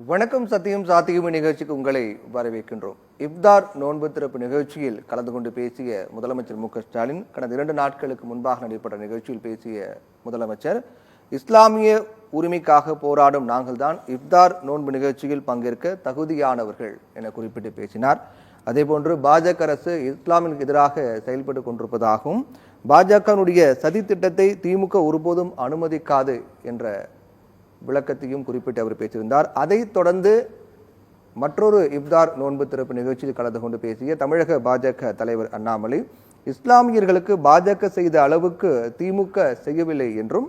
வணக்கம் சத்தியம் சாத்தியம் நிகழ்ச்சிக்கு உங்களை வரவேற்கின்றோம். இப்தார் நோன்பு திறப்பு நிகழ்ச்சியில் கலந்து கொண்டு பேசிய முதலமைச்சர் மு க ஸ்டாலின் கடந்த 2 நாட்களுக்கு முன்பாக நடைபெற்ற நிகழ்ச்சியில் பேசிய முதலமைச்சர், இஸ்லாமிய உரிமைக்காக போராடும் நாங்கள் தான் இப்தார் நோன்பு நிகழ்ச்சியில் பங்கேற்க தகுதியானவர்கள் என குறிப்பிட்டு பேசினார். அதேபோன்று பாஜக அரசு இஸ்லாமிற்கு எதிராக செயல்பட்டு கொண்டிருப்பதாகவும் பாஜகனுடைய சதி திட்டத்தை திமுக ஒருபோதும் அனுமதிக்காது என்ற விளக்கத்தையும் குறிப்பிட்டு அவர் பேசியிருந்தார். அதைத் தொடர்ந்து மற்றொரு இப்தார் நோன்பு திறப்பு நிகழ்ச்சியில் கலந்து கொண்டு பேசிய தமிழக பாஜக தலைவர் அண்ணாமலை, இஸ்லாமியர்களுக்கு பாஜக செய்த அளவுக்கு திமுக செய்யவில்லை என்றும்,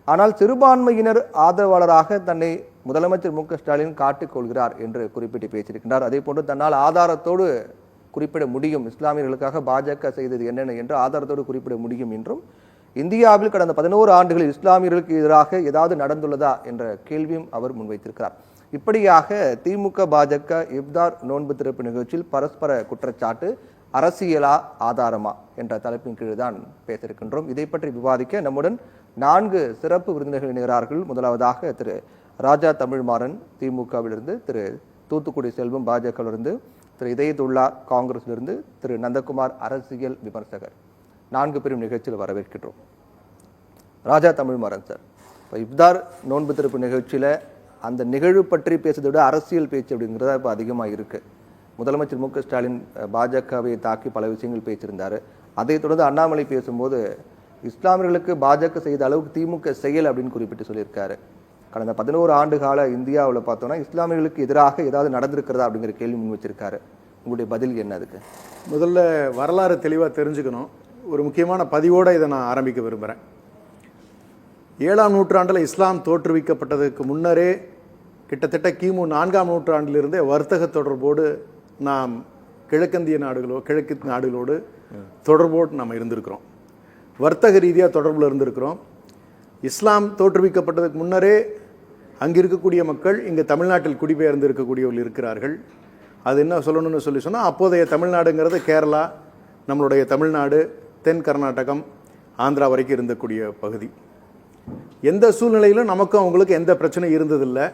ஆனால் சிறுபான்மையினர் ஆதரவாளராக தன்னை முதலமைச்சர் மு க ஸ்டாலின் காட்டிக் கொள்கிறார் என்று குறிப்பிட்டு பேசியிருக்கிறார். அதே போன்று தன்னால் ஆதாரத்தோடு குறிப்பிட முடியும், இஸ்லாமியர்களுக்காக பாஜக செய்தது என்னென்ன என்று ஆதாரத்தோடு குறிப்பிட முடியும் என்றும், இந்தியாவில் கடந்த 11 ஆண்டுகளில் இஸ்லாமியர்களுக்கு எதிராக ஏதாவது நடந்துள்ளதா என்ற கேள்வியும் அவர் முன்வைத்திருக்கிறார். இப்படியாக திமுக பாஜக இப்தார் நோன்பு திறப்பு நிகழ்ச்சியில் பரஸ்பர குற்றச்சாட்டு அரசியலா ஆதாரமா என்ற தலைப்பின் கீழ் தான் பேச இருக்கின்றோம். இதை பற்றி விவாதிக்க நம்முடன் 4 சிறப்பு விருந்தினர்கள் இணைகிறார்கள். முதலாவதாக திரு ராஜா தமிழ்மாறன் திமுகவிலிருந்து, திரு தூத்துக்குடி செல்வம் பாஜகவிலிருந்து, திரு இதயத்துல்லா காங்கிரஸிலிருந்து, திரு நந்தகுமார் அரசியல் விமர்சகர். 4 பேரும் நிகழ்ச்சியில் வரவேற்கின்றோம். ராஜா தமிழ்மாறன் சார், இப்போ இப்தார் நோன்பு திறப்பு நிகழ்ச்சியில் அந்த நிகழ்வு பற்றி பேசுறதை விட அரசியல் பேச்சு அப்படிங்கிறத இப்போ அதிகமாக இருக்கு. முதலமைச்சர் மு க ஸ்டாலின் பாஜகவை தாக்கி பல விஷயங்கள் பேசியிருந்தார். அதை தொடர்ந்து அண்ணாமலை பேசும்போது இஸ்லாமியர்களுக்கு பாஜக செய்த அளவுக்கு திமுக செயல் அப்படின்னு குறிப்பிட்டு சொல்லியிருக்காரு. கடந்த 11 ஆண்டு கால இந்தியாவில் பார்த்தோம்னா இஸ்லாமியர்களுக்கு எதிராக ஏதாவது நடந்திருக்கிறதா அப்படிங்கிற கேள்வி முன் வச்சிருக்காரு. உங்களுடைய பதில் என்ன அதுக்கு? முதல்ல வரலாறு தெளிவாக தெரிஞ்சுக்கணும். ஒரு முக்கியமான பதிவோடு இதை நான் ஆரம்பிக்க விரும்புகிறேன். 7ஆம் நூற்றாண்டில் இஸ்லாம் தோற்றுவிக்கப்பட்டதுக்கு முன்னரே கிட்டத்தட்ட கிமு 4ஆம் நூற்றாண்டிலிருந்தே வர்த்தக தொடர்போடு நாம் கிழக்கு நாடுகளோடு தொடர்போடு நாம் இருந்திருக்கிறோம். வர்த்தக ரீதியாக தொடர்பில் இருந்திருக்கிறோம். இஸ்லாம் தோற்றுவிக்கப்பட்டதுக்கு முன்னரே அங்கே இருக்கக்கூடிய மக்கள் இங்கே தமிழ்நாட்டில் குடிபெயர்ந்து இருக்கக்கூடியவர்கள் இருக்கிறார்கள். அது என்ன சொல்லணும்னு சொன்னால், அப்போதைய தமிழ்நாடுங்கிறது கேரளா, நம்மளுடைய தமிழ்நாடு, தென் கர்நாடகம், ஆந்திரா வரைக்கும் இருந்தக்கூடிய பகுதி. எந்த சூழ்நிலையிலும் நமக்கும் அவங்களுக்கு எந்த பிரச்சனையும் இருந்ததில்லை.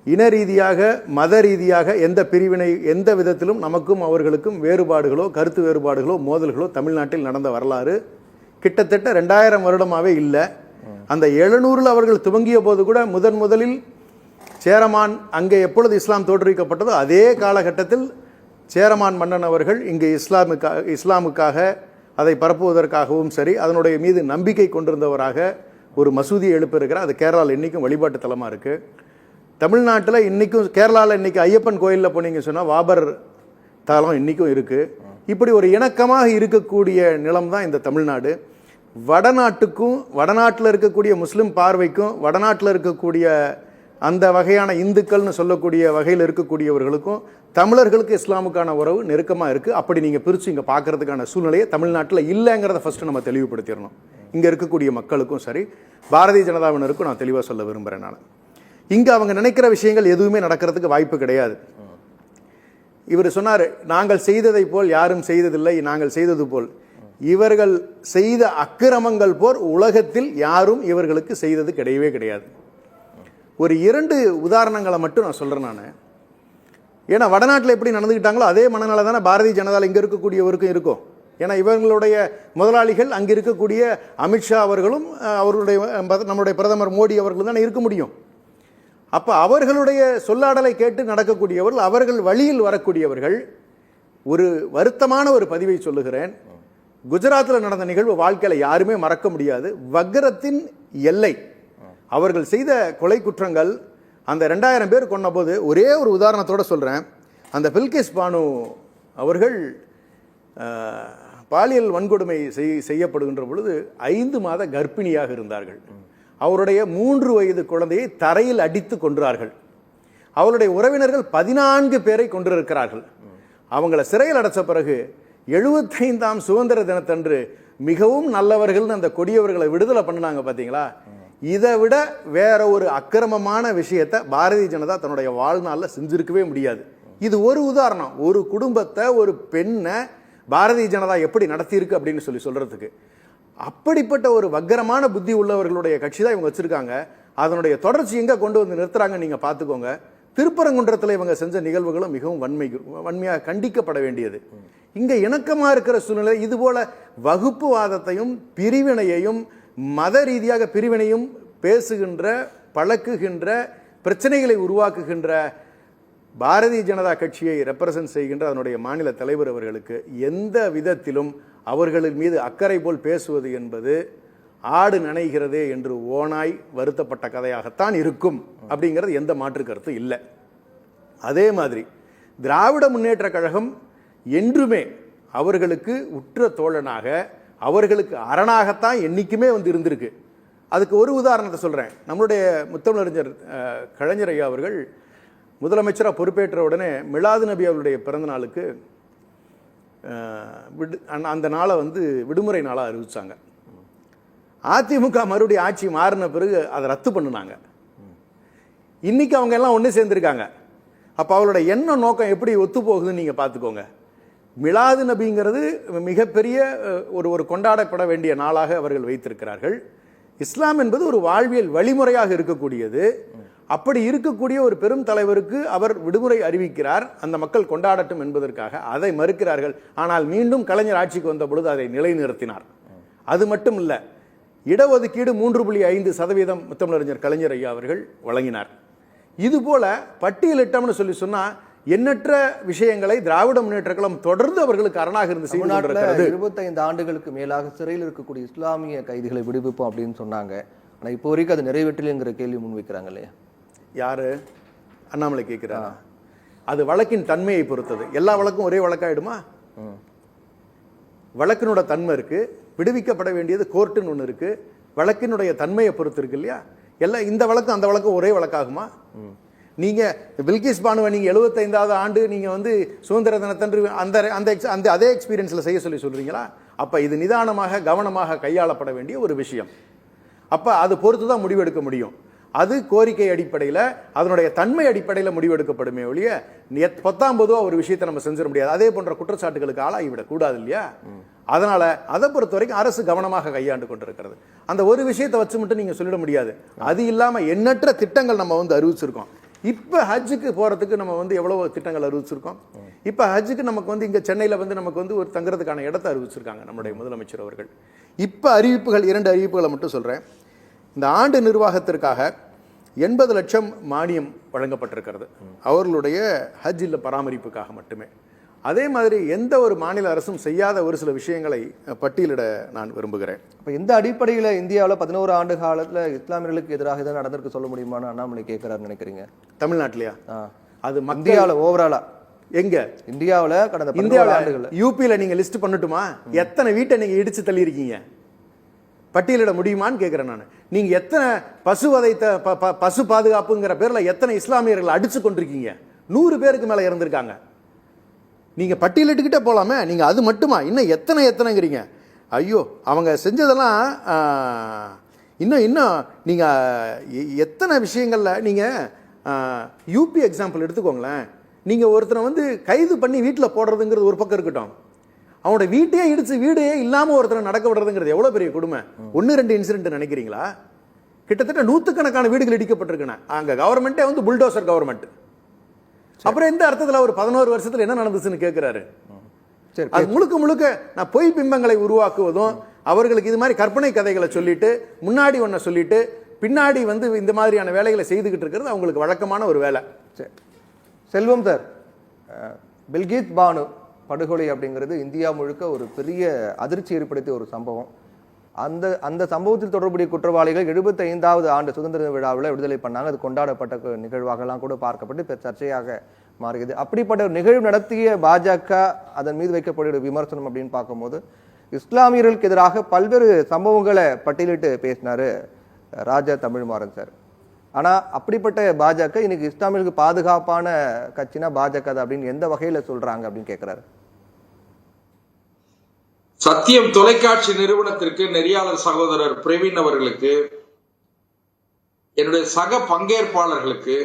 இன ரீதியாக மத ரீதியாக எந்த பிரிவினை எந்த விதத்திலும் நமக்கும் அவர்களுக்கும் வேறுபாடுகளோ கருத்து வேறுபாடுகளோ மோதல்களோ தமிழ்நாட்டில் நடந்த வரலாறு கிட்டத்தட்ட 2000 வருடமாகவே இல்லை. அந்த 700 அவர்கள் துவங்கிய போது கூட முதலில் சேரமான் அங்கே எப்பொழுது இஸ்லாம் தோற்றுவிக்கப்பட்டதோ அதே காலகட்டத்தில் சேரமான் மன்னன் அவர்கள் இங்கே இஸ்லாமுக்காக அதை பரப்புவதற்காகவும் சரி, அதனுடைய மீது நம்பிக்கை கொண்டிருந்தவராக ஒரு மசூதியை எழுப்பியிருக்கிறார். அது கேரளாவில் இன்றைக்கும் வழிபாட்டு தலமாக இருக்குது. தமிழ்நாட்டில் இன்றைக்கும் கேரளாவில் இன்றைக்கி ஐயப்பன் கோயிலில் போனீங்க சொன்னால் வாபர் தலம் இன்றைக்கும் இருக்குது. இப்படி ஒரு இணக்கமாக இருக்கக்கூடிய நிலம் தான் இந்த தமிழ்நாடு. வடநாட்டுக்கும் வடநாட்டில் இருக்கக்கூடிய முஸ்லீம் பார்வைக்கும் வடநாட்டில் இருக்கக்கூடிய அந்த வகையான இந்துக்கள்னு சொல்லக்கூடிய வகையில் இருக்கக்கூடியவர்களுக்கும் தமிழர்களுக்கு இஸ்லாமுக்கான உறவு நெருக்கமாக இருக்குது. அப்படி நீங்கள் பிரித்து இங்கே பார்க்கறதுக்கான சூழ்நிலையை தமிழ்நாட்டில் இல்லைங்கிறத ஃபஸ்ட்டு நம்ம தெளிவுபடுத்திடணும். இங்கே இருக்கக்கூடிய மக்களுக்கும் சரி, பாரதிய ஜனதாவினருக்கும் நான் தெளிவாக சொல்ல விரும்புகிறேன். நான் இங்கே அவங்க நினைக்கிற விஷயங்கள் எதுவுமே நடக்கிறதுக்கு வாய்ப்பு கிடையாது. இவர் சொன்னார், நாங்கள் செய்ததை போல் யாரும் செய்ததில்லை, நாங்கள் செய்தது போல். இவர்கள் செய்த அக்கிரமங்கள் போல் உலகத்தில் யாரும் இவர்களுக்கு செய்தது கிடையவே கிடையாது. ஒரு 2 உதாரணங்களை மட்டும் நான் சொல்கிறேன். நான் ஏன்னா வடநாட்டில் எப்படி நடந்துக்கிட்டாங்களோ அதே மனநிலை தானே பாரதிய ஜனதாவில் இங்கே இருக்கக்கூடியவருக்கும் இருக்கும். ஏன்னா இவர்களுடைய முதலாளிகள் அங்கே இருக்கக்கூடிய அமித்ஷா அவர்களும் அவர்களுடைய நம்மளுடைய பிரதமர் மோடி அவர்களும் தானே இருக்க முடியும். அப்போ அவர்களுடைய சொல்லாடலை கேட்டு நடக்கக்கூடியவர்கள், அவர்கள் வழியில் வரக்கூடியவர்கள். ஒரு வருத்தமான ஒரு பதிவை சொல்லுகிறேன். குஜராத்தில் நடந்த நிகழ்வு வாழ்க்கையில் யாருமே மறக்க முடியாது. வக்ரத்தின் எல்லை. அவர்கள் செய்த கொலை குற்றங்கள், அந்த 2000 பேர் கொண்ட போது ஒரே ஒரு உதாரணத்தோடு சொல்கிறேன். அந்த பில்கிஸ் பானு அவர்கள் பாலியல் வன்கொடுமை செய்யப்படுகின்ற பொழுது 5 மாத கர்ப்பிணியாக இருந்தார்கள். அவருடைய 3 வயது குழந்தையை தரையில் அடித்து கொன்றார்கள். அவருடைய உறவினர்கள் 14 பேரை கொண்டிருக்கிறார்கள். அவங்கள சிறையில் அடைச்ச பிறகு 75ஆம் சுதந்திர தினத்தன்று மிகவும் நல்லவர்கள் அந்த கொடியவர்களை விடுதலை பண்ணினாங்க. பார்த்தீங்களா? இதை விட வேற ஒரு அக்கிரமமான விஷயத்தை பாரதிய ஜனதா தன்னுடைய வாழ்நாளில் செஞ்சிருக்கவே முடியாது. இது ஒரு உதாரணம். ஒரு குடும்பத்தை, ஒரு பெண்ணை பாரதிய ஜனதா எப்படி நடத்தியிருக்கு அப்படின்னு சொல்றதுக்கு. அப்படிப்பட்ட ஒரு வக்கரமான புத்தி உள்ளவர்களுடைய கட்சி தான் இவங்க வச்சிருக்காங்க. அதனுடைய தொடர்ச்சி எங்க கொண்டு வந்து நிறுத்துறாங்க நீங்க பாத்துக்கோங்க. திருப்பரங்குன்றத்தில் இவங்க செஞ்ச நிகழ்வுகளும் மிகவும் வன்மையாக கண்டிக்கப்பட வேண்டியது. இங்கே இணக்கமாக இருக்கிற சூழ்நிலை இதுபோல வகுப்புவாதத்தையும் பிரிவினையையும் மத ரீதியாக பிரிவினையும் பேசுகின்ற பழக்குகின்ற பிரச்சனைகளை உருவாக்குகின்ற பாரதிய ஜனதா கட்சியை ரெப்ரசன்ட் செய்கின்ற அதனுடைய மாநில தலைவர் அவர்களுக்கு எந்த விதத்திலும் அவர்களின் மீது அக்கறை போல் பேசுவது என்பது ஆடு நனைகிறதே என்று ஓனாய் வருத்தப்பட்ட கதையாகத்தான் இருக்கும் அப்படிங்கிறது எந்த மாற்று கருத்து இல்லை. அதே மாதிரி திராவிட முன்னேற்ற கழகம் என்றுமே அவர்களுக்கு உற்ற தோழனாக அவர்களுக்கு அரணாகத்தான் என்னைக்குமே இருந்திருக்கு. அதுக்கு ஒரு உதாரணத்தை சொல்கிறேன். நம்மளுடைய முத்தமிழறிஞர் கலைஞர் ஐயா அவர்கள் முதலமைச்சராக பொறுப்பேற்ற உடனே மிலாது நபி அவருடைய பிறந்த நாளுக்கு அந்த நாளை விடுமுறை நாளாக அறிவிச்சாங்க. அதிமுக மறுபடியும் ஆட்சி மாறின பிறகு அதை ரத்து பண்ணினாங்க. இன்னைக்கு அவங்க எல்லாம் ஒன்று சேர்ந்துருக்காங்க. அப்போ அவளோட என்ன நோக்கம் எப்படி ஒத்து போகுதுன்னு நீங்கள் பார்த்துக்கோங்க. மிலாது நபிங்கிறது மிகப்பெரிய ஒரு கொண்டாடப்பட வேண்டிய நாளாக அவர்கள் வைத்திருக்கிறார்கள். இஸ்லாம் என்பது ஒரு வாழ்வியல் வழிமுறையாக இருக்கக்கூடியது. அப்படி இருக்கக்கூடிய ஒரு பெரும் தலைவருக்கு அவர் விடுமுறை அறிவிக்கிறார், அந்த மக்கள் கொண்டாடட்டும் என்பதற்காக. அதை மறுக்கிறார்கள். ஆனால் மீண்டும் கலைஞர் ஆட்சிக்கு வந்த பொழுது அதை நிலைநிறுத்தினார். அது மட்டும் இல்லை, இடஒதுக்கீடு 3.5% முத்தமிழறிஞர் கலைஞர் ஐயா அவர்கள் வழங்கினார். இதுபோல பட்டியலிட்டம்னு சொன்னா எண்ணற்ற விஷயங்களை திராவிட முன்னேற்ற கழகம் தொடர்ந்து அவர்களுக்கு அரணாக இருந்து செய்து கொண்டிருக்கிறது. 25 ஆண்டுகளுக்கு மேலாக சிறையில் இருக்கக்கூடிய இஸ்லாமிய கைதிகளை விடுவிப்போம் அப்படின்னு சொன்னாங்க. ஆனா இப்போ வரைக்கும் அது நிறைவேற்றலைங்கிற கேள்வி முன்வைக்கிறாங்க இல்லையா? யாரு? அண்ணாமலை கேட்கிறாரா? அது வழக்கின் தன்மையை பொறுத்தது. எல்லா வழக்கும் ஒரே வழக்காயிடுமா? வழக்கினோட தன்மை இருக்கு, விடுவிக்கப்பட வேண்டியது கோர்ட்டுன்னு ஒன்று இருக்கு, வழக்கினுடைய தன்மையை பொறுத்து இருக்கு இல்லையா? எல்லாம் இந்த வழக்கம் அந்த வழக்கம் ஒரே வழக்காகுமா? நீங்க பில்கிஸ் பானுவை நீங்க 75வது ஆண்டு நீங்க சுதந்திர தினத்தன்று அந்த அதே எக்ஸ்பீரியன்ஸ்ல செய்ய சொல்றீங்களா? அப்ப இது நிதானமாக கவனமாக கையாளப்பட வேண்டிய ஒரு விஷயம். அப்ப அது பொறுத்து தான் முடிவெடுக்க முடியும். அது கோரிக்கை அடிப்படையில் அதனுடைய தன்மை அடிப்படையில் முடிவெடுக்கப்படுமே ஒழிய 19 ஒரு விஷயத்தை நம்ம செஞ்சிட முடியாது. அதே போன்ற குற்றச்சாட்டுகளுக்கு ஆளாகிவிடக் கூடாது இல்லையா? அதனால அதை பொறுத்த வரைக்கும் அரசு கவனமாக கையாண்டு கொண்டிருக்கிறது. அந்த ஒரு விஷயத்தை வச்சு மட்டும் நீங்க சொல்லிட முடியாது. அது இல்லாம எண்ணற்ற திட்டங்கள் நம்ம அறிவிச்சிருக்கோம். இப்ப ஹஜ்ஜுக்கு போறதுக்கு நம்ம எவ்வளவு திட்டங்கள் அறிவிச்சிருக்கோம். இப்ப ஹஜ்ஜுக்கு நமக்கு இங்க சென்னையில நமக்கு ஒரு தங்குறதுக்கான இடத்தை அறிவிச்சிருக்காங்க நம்முடைய முதலமைச்சர் அவர்கள். இப்ப அறிவிப்புகள் 2 அறிவிப்புகளை மட்டும் சொல்றேன். இந்த ஆண்டு நிர்வாகத்திற்காக 80 லட்சம் மானியம் வழங்கப்பட்டிருக்கிறது, அவர்களுடைய ஹஜ் இல்ல பராமரிப்புக்காக மட்டுமே. அதே மாதிரி எந்த ஒரு மாநில அரசும் செய்யாத ஒரு சில விஷயங்களை பட்டியலிட நான் விரும்புகிறேன். இப்போ இந்த அடிப்படையில் இந்தியாவில் 11 ஆண்டு காலத்தில் இஸ்லாமியர்களுக்கு எதிராக இதை நடந்திருக்கு சொல்ல முடியுமான்னு அண்ணாமலை கேட்கிறாரு நினைக்கிறீங்க? தமிழ்நாட்டிலையா? அது இந்தியாவில் ஓவராலா எங்க? இந்தியாவில் கடந்த 11 ஆண்டுகள் யூபியில் நீங்க லிஸ்ட் பண்ணட்டுமா? எத்தனை வீட்டை நீங்க இடிச்சு தள்ளி இருக்கீங்க? பட்டியலிட முடியுமான்னு கேட்கிறேன் நான். நீங்க எத்தனை பசு பாதுகாப்புங்கிற பேர்ல எத்தனை இஸ்லாமியர்கள் அடிச்சு கொண்டிருக்கீங்க? 100 பேருக்கு மேல இறந்திருக்காங்க. நீங்க பட்டியலிட்டுக்கிட்டே போலாமே. நீங்க அது மட்டுமா? இன்னும் எத்தனைங்கிறீங்க? ஐயோ, அவங்க செஞ்சதெல்லாம் இன்னும் நீங்க எத்தனை விஷயங்கள்ல நீங்க யூபி எக்ஸாம்பிள் எடுத்துக்கோங்களேன். நீங்க ஒருத்தனை கைது பண்ணி வீட்டில் போடுறதுங்கிறது ஒரு பக்கம் இருக்கட்டும், அவனோட வீட்டையே இடிச்சு வீடே இல்லாம ஒருத்தரை நடக்க விடுறதுங்கிறது எவ்வளவு பெரிய கொடுமை. 1-2 இன்சிடென்ட் நினைக்கிறீங்களா? கிட்டத்தட்ட 100கணக்கான வீடுகள் இடிக்கப்பட்டிருக்கன. அங்க கவர்மெண்டே புல்டோசர் கவர்மெண்ட். அப்புறம் எந்த அர்த்தத்தில் ஒரு 11 வருஷத்துல என்ன நடந்துச்சுன்னு கேட்கிறாரு. அது முழுக்க நான் பொய் பிம்பங்களை உருவாக்குவதும், அவர்களுக்கு இது மாதிரி கற்பனை கதைகளை சொல்லிட்டு முன்னாடி ஒன்ன சொல்லிட்டு பின்னாடி இந்த மாதிரியான வேலைகளை செய்துகிட்டு இருக்கிறது அவங்களுக்கு வழக்கமான ஒரு வேலை. செல்வம் சார், பில்கிஸ் பானு படுகொலை அப்படிங்கிறது இந்தியா முழுக்க ஒரு பெரிய அதிர்ச்சி ஏற்படுத்திய ஒரு சம்பவம். அந்த சம்பவத்தில் தொடர்புடைய குற்றவாளிகள் 75வது ஆண்டு சுதந்திர விழாவில் விடுதலை பண்ணாங்க. அது கொண்டாடப்பட்ட நிகழ்வாகலாம் கூட பார்க்கப்பட்டு சர்ச்சையாக மாறியது. அப்படிப்பட்ட ஒரு நிகழ்வு நடத்திய பாஜக அதன் மீது வைக்கக்கூடிய விமர்சனம் அப்படின்னு பார்க்கும்போது இஸ்லாமியர்களுக்கு எதிராக பல்வேறு சம்பவங்களை பட்டியலிட்டு பேசினாரு ராஜா தமிழ்மாறன் சார். ஆனா அப்படிப்பட்ட பாஜக இன்னைக்கு இஸ்லாமியர்களுக்கு பாதுகாப்பான கட்சினா பாஜக அப்படின்னு எந்த வகையில சொல்றாங்க அப்படின்னு கேட்கிறாரு. சத்தியம் தொலைக்காட்சி நிறுவனத்திற்கு நெறியாளர் சகோதரர் பிரவீன் அவர்களுக்கு, என்னுடைய சக பங்கேற்பாளர்களுக்கு,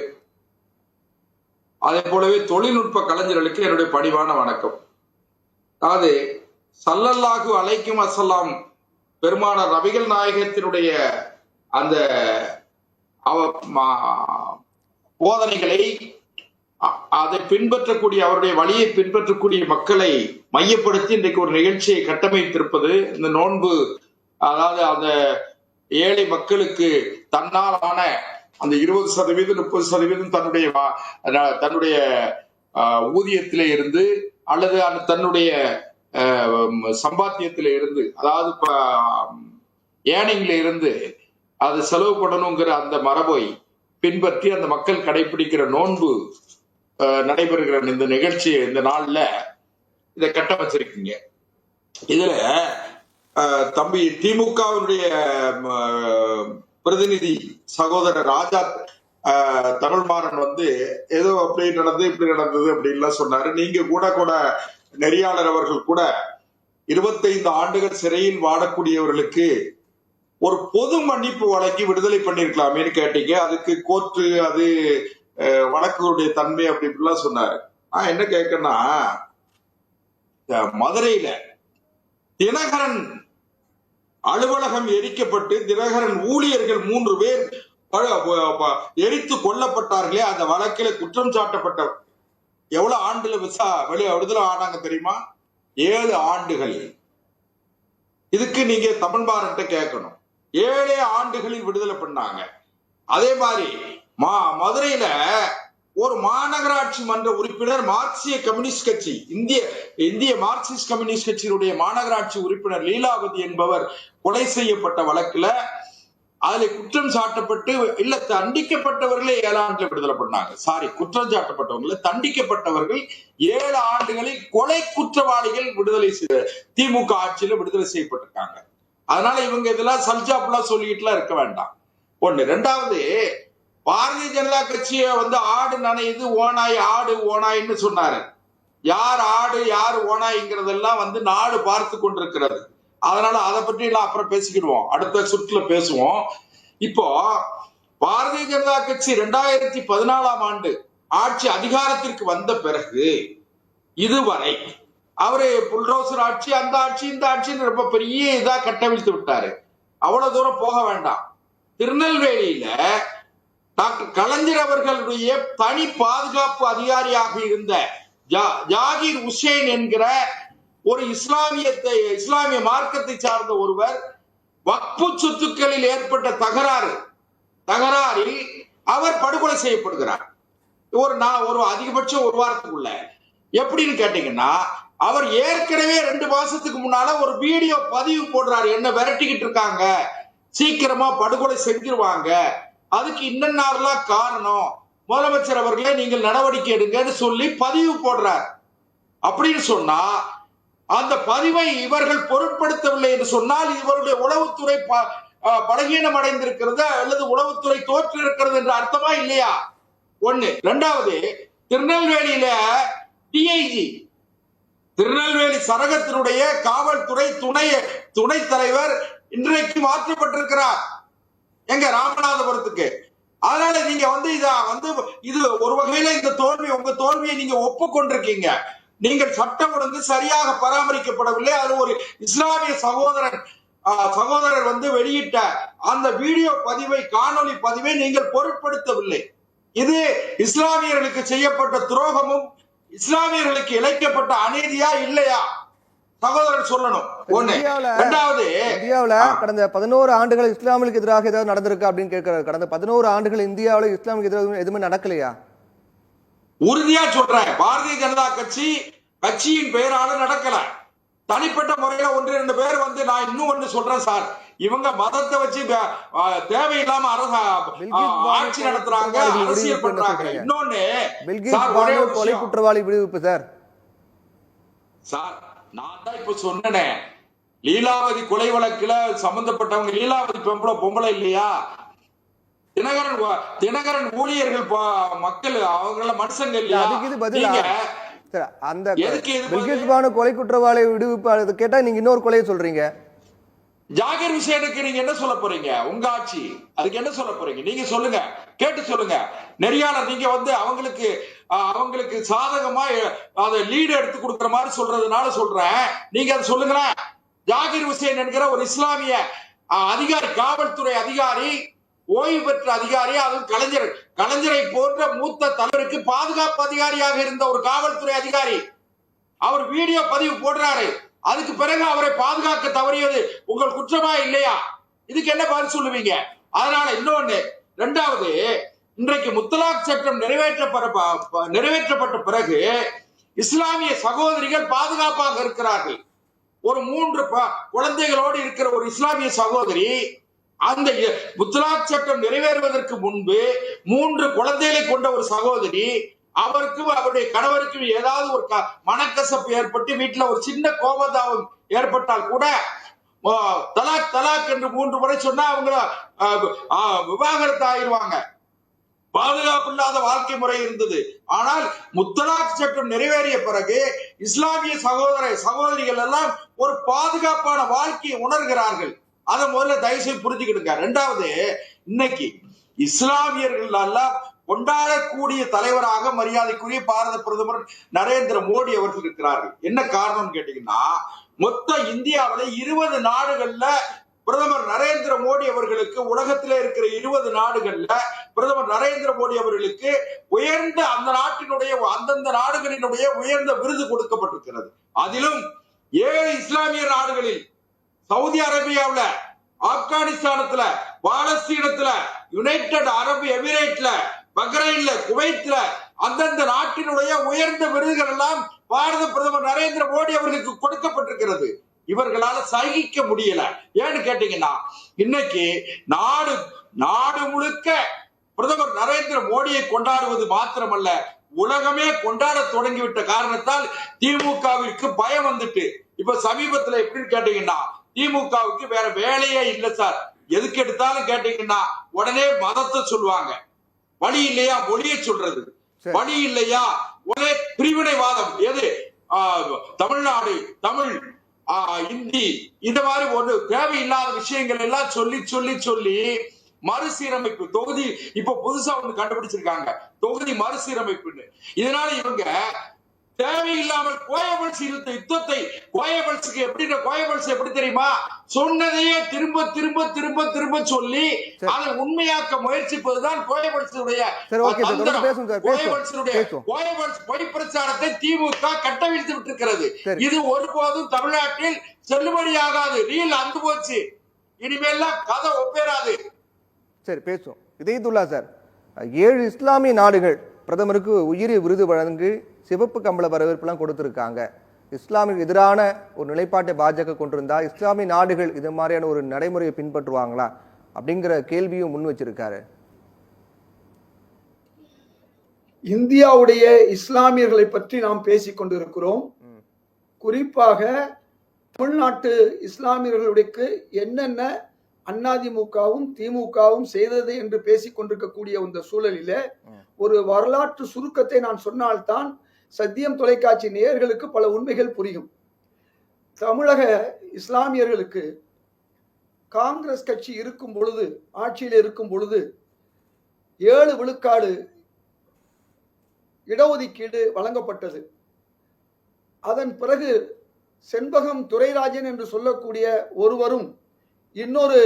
அதே போலவே தொழில்நுட்ப கலைஞர்களுக்கு என்னுடைய பணிவான வணக்கம். அதாவது ஸல்லல்லாஹு அலைஹி வஸல்லம் பெருமானார் நபிகள் நாயகத்தினுடைய அந்த போதனைகளை அதை பின்பற்றக்கூடிய, அவருடைய வழியை பின்பற்றக்கூடிய மக்களை மையப்படுத்தி இன்றைக்கு ஒரு நிகழ்ச்சியை கட்டமைத்திருப்பது இந்த நோன்பு. அதாவது அந்த ஏழை மக்களுக்கு தன்னால் ஆன அந்த 20% 30% தன்னுடைய ஊதியத்திலே இருந்து அல்லது தன்னுடைய சம்பாத்தியத்தில இருந்து, அதாவது ஏர்னிங்ல இருந்து அது செலவு பண்ணணுங்கிற அந்த மரபை பின்பற்றி அந்த மக்கள் கடைபிடிக்கிற நோன்பு நடைபெறுகிற இந்த நிகழ்ச்சி, இந்த நாள்ல இதை கட்டமைச்சிருக்கீங்க. இதுல தம்பி திமுகவினுடைய பிரதிநிதி சகோதரர் ராஜா தமிழ்மாறன் ஏதோ அப்படி நடந்து இப்படி நடந்தது அப்படின்லாம் சொன்னாரு. நீங்க கூட நெறியாளர் அவர்கள் கூட 25 ஆண்டுகள் சிறையில் வாடக்கூடியவர்களுக்கு ஒரு பொது மன்னிப்பு வழங்கி விடுதலை பண்ணிருக்கலாமேன்னு கேட்டீங்க. அதுக்கு கோர்ட்டு அது வழக்குடைய தன்மை அப்படி இப்படிலாம் சொன்னாரு. நான் என்ன கேட்கன்னா, மதுரையில தினகரன் அலுவலகம் எரிக்கப்பட்டு தினகரன் ஊழியர்கள் 3 பேர் எரித்து கொல்லப்பட்டார்களே, அந்த வழக்கில குற்றம் சாட்டப்பட்ட எவ்வளவு ஆண்டுல விடுதலை ஆனாங்க தெரியுமா? 7 ஆண்டுகள். இதுக்கு நீங்க தமிழ்மாறன்ட்ட கேட்கணும். 7 ஆண்டுகளில் விடுதலை பண்ணாங்க. அதே மாதிரி மதுரையில ஒரு மாநகராட்சி மன்ற உறுப்பினர் மார்க்சிய கம்யூனிஸ்ட் கட்சி, இந்திய மார்க்சிஸ்ட் கம்யூனிஸ்ட் கட்சியினுடைய மாநகராட்சி உறுப்பினர் லீலாவதி என்பவர் கொலை செய்யப்பட்ட வழக்குல அதுல குற்றம் சாட்டப்பட்டு இல்ல தண்டிக்கப்பட்டவர்களே 7 ஆண்டுல விடுதலை பண்ணாங்க. சாரி, குற்றம் சாட்டப்பட்டவங்கள தண்டிக்கப்பட்டவர்கள் 7 ஆண்டுகளில் கொலை குற்றவாளிகள் விடுதலை திமுக ஆட்சியில விடுதலை செய்யப்பட்டிருக்காங்க. அதனால இவங்க இதெல்லாம் சல்ஜாப்லாம் சொல்லிட்டுலாம் இருக்க வேண்டாம். ஒண்ணு. 2வது, பாரதிய ஜனதா கட்சியை ஆடு நனையுது ஓனாய் ஆடு ஓனாயின்னு சொன்னாரு. யார் ஆடு யார் ஓனாய்ங்கிறதெல்லாம் நாடு பார்த்து கொண்டிருக்கிறது. அதனால அதை பற்றி எல்லாம் அப்புறம் பேசிக்கிடுவோம், அடுத்த சுற்றுல பேசுவோம். இப்போ பாரதிய ஜனதா கட்சி 2014ஆம் ஆண்டு ஆட்சி அதிகாரத்திற்கு வந்த பிறகு இதுவரை அவரு புல்டோசர் ஆட்சி, அந்த ஆட்சி, இந்த ஆட்சின்னு ரொம்ப பெரிய இதா கட்டவிழ்த்து விட்டாரு. அவ்வளவு தூரம் போக வேண்டாம். திருநெல்வேலியில டாக்டர் கலைஞர் அவர்களுடைய தனி பாதுகாப்பு அதிகாரியாக இருந்த ஜாகிர் உசேன் என்கிற ஒரு இஸ்லாமிய மார்க்கத்தை சார்ந்த ஒருவர் வக்பு சொத்துக்களில் ஏற்பட்ட தகராறில் அவர் படுகொலை செய்யப்படுகிறார். ஒரு அதிகபட்சம் 1 வாரத்துக்குள்ள. எப்படின்னு கேட்டீங்கன்னா, அவர் ஏற்கனவே 2 மாசத்துக்கு முன்னால ஒரு வீடியோ பதிவு போடுறாரு. என்ன விரட்டிக்கிட்டு இருக்காங்க, சீக்கிரமா படுகொலை செஞ்சிருவாங்க, அதுக்கு இன்னெல்லாம் காரணம், முதலமைச்சர் அவர்களே நீங்கள் நடவடிக்கை எடுங்கன்னு சொல்லி பதிவு போடுறார். அப்படின்னு சொன்னா அந்த பதிவை இவர்கள் பொருட்படுத்தவில்லை என்று சொன்னால் இவருடைய உளவுத்துறை பலகீனம் அடைந்திருக்கிறது அல்லது உளவுத்துறை தோற்று இருக்கிறது என்று அர்த்தமா இல்லையா? 1. 2வது, திருநெல்வேலியில டிஐஜி, திருநெல்வேலி சரகத்தினுடைய காவல்துறை துணை தலைவர் இன்றைக்கு மாற்றப்பட்டிருக்கிறார் எங்க ராமநாதபுரத்துக்கு. அதனால நீங்க இது ஒரு வகையில இந்த தோல்வி, உங்க தோல்வியை நீங்க ஒப்புக்கொண்டிருக்கீங்க. நீங்கள் சட்டம் ஒழுங்கு சரியாக பராமரிக்கப்படவில்லை. அது ஒரு இஸ்லாமிய சகோதரர் வெளியிட்ட அந்த வீடியோ பதிவை, காணொலி பதிவை நீங்கள் பொருட்படுத்தவில்லை. இது இஸ்லாமியர்களுக்கு செய்யப்பட்ட துரோகமும் இஸ்லாமியர்களுக்கு இழைக்கப்பட்ட அநீதியா இல்லையா சகோதரர் சொல்லணும். 1. 2வது, இந்தியாவில் கடந்த 11 ஆண்டுகள் இஸ்லாமிற்கு எதிராக ஏதாவது நடந்திருக்கு அப்படின்னு கேட்கிறார். கடந்த 11 ஆண்டுகள் இந்தியாவில் இஸ்லாமுக்கு எதிராக எதுவுமே நடக்கலையா? உறுதியா சொல்றேன், பாரதிய ஜனதா கட்சியின் பெயரால நடக்கல. தனிப்பட்ட முறையில 1-2 பேர் நான் இன்னும் ஒன்று சொல்றேன் சார், இவங்க மதத்தை வச்சு தேவையில்லாம ஆட்சி நடத்துறாங்க, அரசியல் பண்றாங்க. இன்னொன்னு, கொலை குற்றவாளி விடுவிப்பு சார், நான் தான் இப்ப சொன்னேன், லீலாவதி கொலை வழக்குல சம்பந்தப்பட்டவங்க, லீலாவதி பொம்பளை இல்லையா, தினகரன் ஊழியர்கள் மக்கள், அவங்கள மனுஷங்க இல்லையா? அந்த பில்கிஸ் பானு கொலை குற்றவாளி விடுவிப்பு கேட்டா நீங்க இன்னொரு கொலையை சொல்றீங்க. ஜாகிர் உசேனுக்கு நீங்க என்ன சொல்ல போறீங்க? உங்க ஆட்சி அதுக்கு என்ன சொல்ல போறீங்க? நீங்க சொல்லுங்க, கேட்டு சொல்லுங்க. நெறியாளர் நீங்க அவங்களுக்கு சாதகமா அதை லீடு எடுத்து கொடுக்கிற மாதிரி சொல்றதுனால சொல்றேன், நீங்க அதை சொல்லுங்களேன். ஜாகிர் உசேன் என்கிற ஒரு இஸ்லாமிய அதிகாரி, காவல்துறை அதிகாரி, ஓய்வு பெற்ற அதிகாரி, அதுவும் கலைஞரை போன்ற மூத்த தலைவருக்கு பாதுகாப்பு அதிகாரியாக இருந்த ஒரு காவல்துறை அதிகாரி அவர் வீடியோ பதிவு போடுறாரு. அதுக்கு பிறகு அவரை பாதுகாக்க தவறியது உங்கள் குற்றமா இல்லையா? இதுக்கு என்ன பதில் சொல்லுவீங்க? அதனால இன்னொன்னு, இரண்டாவது, இன்றைக்கு முத்தலாக் சட்டம் நிறைவேற்றப்பட்ட பிறகு இஸ்லாமிய சகோதரிகள் பாதுகாப்பாக இருக்கிறார்கள். ஒரு 3 குழந்தைகளோடு இருக்கிற ஒரு இஸ்லாமிய சகோதரி அந்த முத்தலாக் சட்டம் நிறைவேறுவதற்கு முன்பு 3 குழந்தைகளை கொண்ட ஒரு சகோதரி, அவருக்கும் அவருடைய கணவருக்கும் ஏதாவது ஒரு மனக்கசப்பு ஏற்பட்டு வீட்டுல ஒரு சின்ன கோபதாபம் ஏற்பட்டால் கூட தலாக் தலாக் என்று 3 முறை சொன்னா அவங்க விவாகரத்து ஆயிடுவாங்க. பாதுகாப்பு இல்லாத வாழ்க்கை முறை இருந்தது. ஆனால் முத்தலாக் சட்டம் நிறைவேறிய பிறகு இஸ்லாமிய சகோதரிகள் எல்லாம் ஒரு பாதுகாப்பான வாழ்க்கையை உணர்கிறார்கள். அதை முதல்ல தயவுசெய்து புரிஞ்சுக்கிடுங்க. இரண்டாவது, இன்னைக்கு இஸ்லாமியர்கள் எல்லாம் கொண்டாடக்கூடிய தலைவராக மரியாதைக்குரிய பாரத பிரதமர் நரேந்திர மோடி அவர்கள் இருக்கிறார்கள். என்ன காரணம் கேட்டீங்கன்னா, மொத்த இந்தியாவில 20 நாடுகள்ல பிரதமர் நரேந்திர மோடி அவர்களுக்கு, உலகத்திலே இருக்கிற 20 நாடுகள்ல பிரதமர் நரேந்திர மோடி அவர்களுக்கு உயர்ந்த அந்தந்த நாடுகளினுடைய உயர்ந்த விருது கொடுக்கப்பட்டிருக்கிறது. அதிலும் 7 இஸ்லாமிய நாடுகளில், சவுதி அரேபியாவில், ஆப்கானிஸ்தானத்துல, பாலஸ்தீனத்துல, யுனைடெட் அரபு எமிரேட்ல, பஹ்ரைன்ல, குவைத்ல, அந்தந்த நாட்டினுடைய உயர்ந்த விருதுகள் எல்லாம் பாரத பிரதமர் நரேந்திர மோடி அவர்களுக்கு கொடுக்கப்பட்டிருக்கிறது. இவர்களால சகிக்க முடியல. ஏன்னு கேட்டீங்கன்னா, இன்னைக்கு நாடு முழுக்க பிரதமர் நரேந்திர மோடியை கொண்டாடுவது மாத்திரமல்ல, உலகமே கொண்டாட தொடங்கிவிட்ட காரணத்தால் திமுகவிற்கு பயம் வந்துட்டு, இப்ப சமீபத்துல எப்படின்னு கேட்டீங்கன்னா, திமுகவுக்கு வேற வேலையே இல்லை சார். எதுக்கு எடுத்தாலும் கேட்டீங்கன்னா உடனே மதத்தை சொல்லுவாங்க. வழி இல்லையா மொழியை சொல்றது, வழி இல்லையா ஒரே பிரிவினைவாதம். எது தமிழ்நாடு, தமிழ், இந்தி, இந்த மாதிரி ஒரு தேவையில்லாத விஷயங்கள் எல்லாம் சொல்லி சொல்லி சொல்லி மறுசீரமைப்பு தொகுதி இப்ப புதுசா ஒண்ணு கண்டுபிடிச்சிருக்காங்க, தொகுதி மறுசீரமைப்புன்னு. இதனால இவங்க தேவையில்லாமல் கோயபல்ஸ் யுத்தத்தை, கோயபல்ஸுக்கு எப்படி தெரியுமா, சொன்னதையே திரும்ப திரும்ப திரும்ப திரும்ப சொல்லி அதை உண்மையாக்க முயற்சிப்பதுதான் கோயபல்ஸுடைய பொய் பிரச்சாரத்தை திமுக கட்டவிழ்த்து விட்டிருக்கிறது. இது ஒருபோதும் தமிழ்நாட்டில் செல்லுபடியாகாது. ரீல் அந்து போச்சு, இனிமேல்லாம் கதை ஒப்பேராது. சரி, பேசுவோம். இதயத்துல்லா சார், 7 இஸ்லாமிய நாடுகள் பிரதமருக்கு உயரிய விருது வழங்கி சிவப்பு கம்பள வரவேற்பெல்லாம் கொடுத்திருக்காங்க. இஸ்லாமிற்கு எதிரான ஒரு நிலைப்பாட்டை பாஜக கொண்டிருந்தா இஸ்லாமிய நாடுகள் இது மாதிரியான ஒரு நடைமுறையை பின்பற்றுவாங்களா அப்படிங்கிற கேள்வியும் முன் வச்சிருக்காரு. இந்தியாவுடைய இஸ்லாமியர்களை பற்றி நாம் பேசிக் கொண்டிருக்கிறோம். குறிப்பாக தமிழ்நாட்டு இஸ்லாமியர்களுக்கு என்னென்ன அதிமுகவும் திமுகவும் செய்தது என்று பேசிக் கொண்டிருக்கக்கூடிய இந்த சூழலில ஒரு வரலாற்று சுருக்கத்தை நான் சொன்னால்தான் சத்தியம் தொலைக்காட்சி நேயர்களுக்கு பல உண்மைகள் புரியும். தமிழக இஸ்லாமியர்களுக்கு காங்கிரஸ் கட்சி இருக்கும் பொழுது, ஆட்சியில் இருக்கும் பொழுது 7 விழுக்காடு இடஒதுக்கீடு வழங்கப்பட்டது. அதன் பிறகு செண்பகம் துரைராஜன் என்று சொல்லக்கூடிய ஒருவரும் இன்னொரு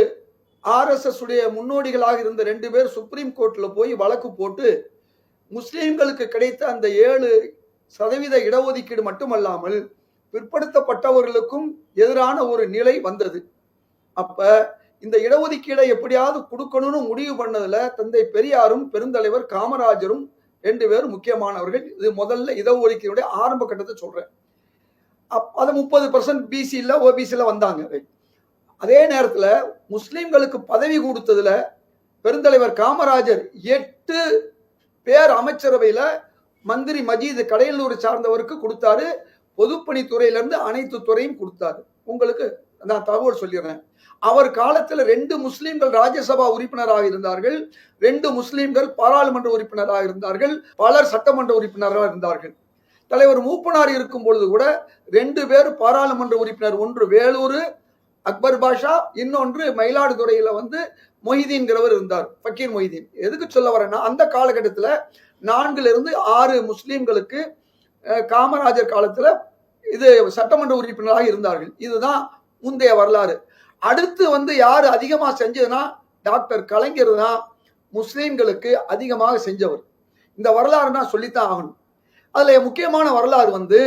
RSS உடைய முன்னோடிகளாக இருந்த 2 பேர் சுப்ரீம் கோர்ட்ல போய் வழக்கு போட்டு முஸ்லிம்களுக்கு கிடைத்த அந்த 7% இடஒதுக்கீடு மட்டுமல்லாமல் பிற்படுத்தப்பட்டவர்களுக்கும் எதிரான ஒரு நிலை வந்தது. அப்ப இந்த இடஒதுக்கீடை எப்படியாவது கொடுக்கணும்னு முடிவு பண்ணதுல தந்தை பெரியாரும் பெருந்தலைவர் காமராஜரும் 2 பேரும் முக்கியமானவர்கள். இது முதல்ல இடஒதுக்கீடுடைய ஆரம்ப கட்டத்தை சொல்றேன். அது 30% பிசில ஓபிசில வந்தாங்க. அதே நேரத்துல முஸ்லிம்களுக்கு பதவி கொடுத்ததுல பெருந்தலைவர் காமராஜர் 8 பேர் அமைச்சரவையில மந்திரி மஜீத் கடையலூரை சார்ந்தவருக்கு கொடுத்தாரு. பொதுப்பணித்துறையில இருந்து அனைத்து துறையும் கொடுத்தாரு. உங்களுக்கு நான் தகவல் சொல்லிடுறேன். அவர் காலத்துல 2 முஸ்லிம்கள் ராஜ்யசபா உறுப்பினராக இருந்தார்கள், 2 முஸ்லிம்கள் பாராளுமன்ற உறுப்பினராக இருந்தார்கள், பலர் சட்டமன்ற உறுப்பினராக இருந்தார்கள். தலைவர் மூப்பனார் இருக்கும் பொழுது கூட 2 பேர் பாராளுமன்ற உறுப்பினர், ஒன்று வேலூர் அக்பர் பாஷா, இன்னொன்று மயிலாடுதுறையில மொஹிதீன்கிறவர் இருந்தார், ஃபக்கீர் மொஹிதீன். எதுக்கு சொல்ல வரேன்னா, அந்த காலகட்டத்தில் 4 முஸ்லிம்களுக்கு காமராஜர் காலத்துல இது சட்டமன்ற உறுப்பினராக இருந்தார்கள். இதுதான் முந்தைய வரலாறு. அடுத்து யாரு அதிகமா செஞ்சதுன்னா டாக்டர் கலைஞர் தான். முஸ்லிம்களுக்கு அதிகமாக செஞ்சவர். இந்த வரலாறு நான் சொல்லித்தான் ஆகணும். அதுல முக்கியமான வரலாறு வந்து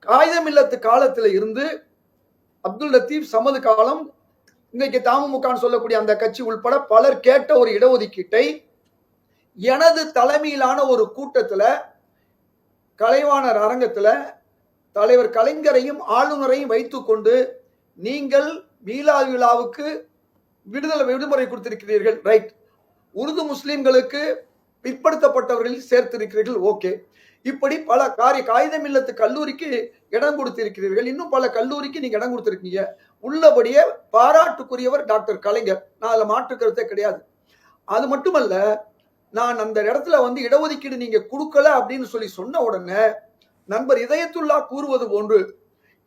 காகிதம் இல்லத்து காலத்துல இருந்து அப்துல் லத்தீப் சமது காலம், இன்னைக்கு தமுமுகன்னு சொல்லக்கூடிய அந்த கட்சி உட்பட பலர் கேட்ட ஒரு இடஒதுக்கீட்டை எனது தலைமையிலான ஒரு கூட்டத்துல கலைவாணர் அரங்கத்துல தலைவர் கலைஞரையும் ஆளுநரையும் வைத்துக்கொண்டு, நீங்கள் மீலாது விழாவுக்கு விடுமுறை கொடுத்திருக்கிறீர்கள், ரைட். உருது முஸ்லிம்களுக்கு பிற்படுத்தப்பட்டவர்களில் சேர்த்திருக்கிறீர்கள், ஓகே. இப்படி பல காகிதம் இல்லத்து கல்லூரிக்கு இடம் கொடுத்திருக்கிறீர்கள், இன்னும் பல கல்லூரிக்கு நீங்க இடம் கொடுத்திருக்கீங்க. உள்ளபடியே பாராட்டுக்குரியவர் டாக்டர் கலைஞர், நான் அதுல மாற்று கருத்தே கிடையாது. அது மட்டுமல்ல, நான் அந்த இடத்துல வந்து இடஒதுக்கீடு நீங்க கொடுக்கல அப்படின்னு சொன்ன உடனே நண்பர் இதயத்துல்லா கூறுவது போன்று,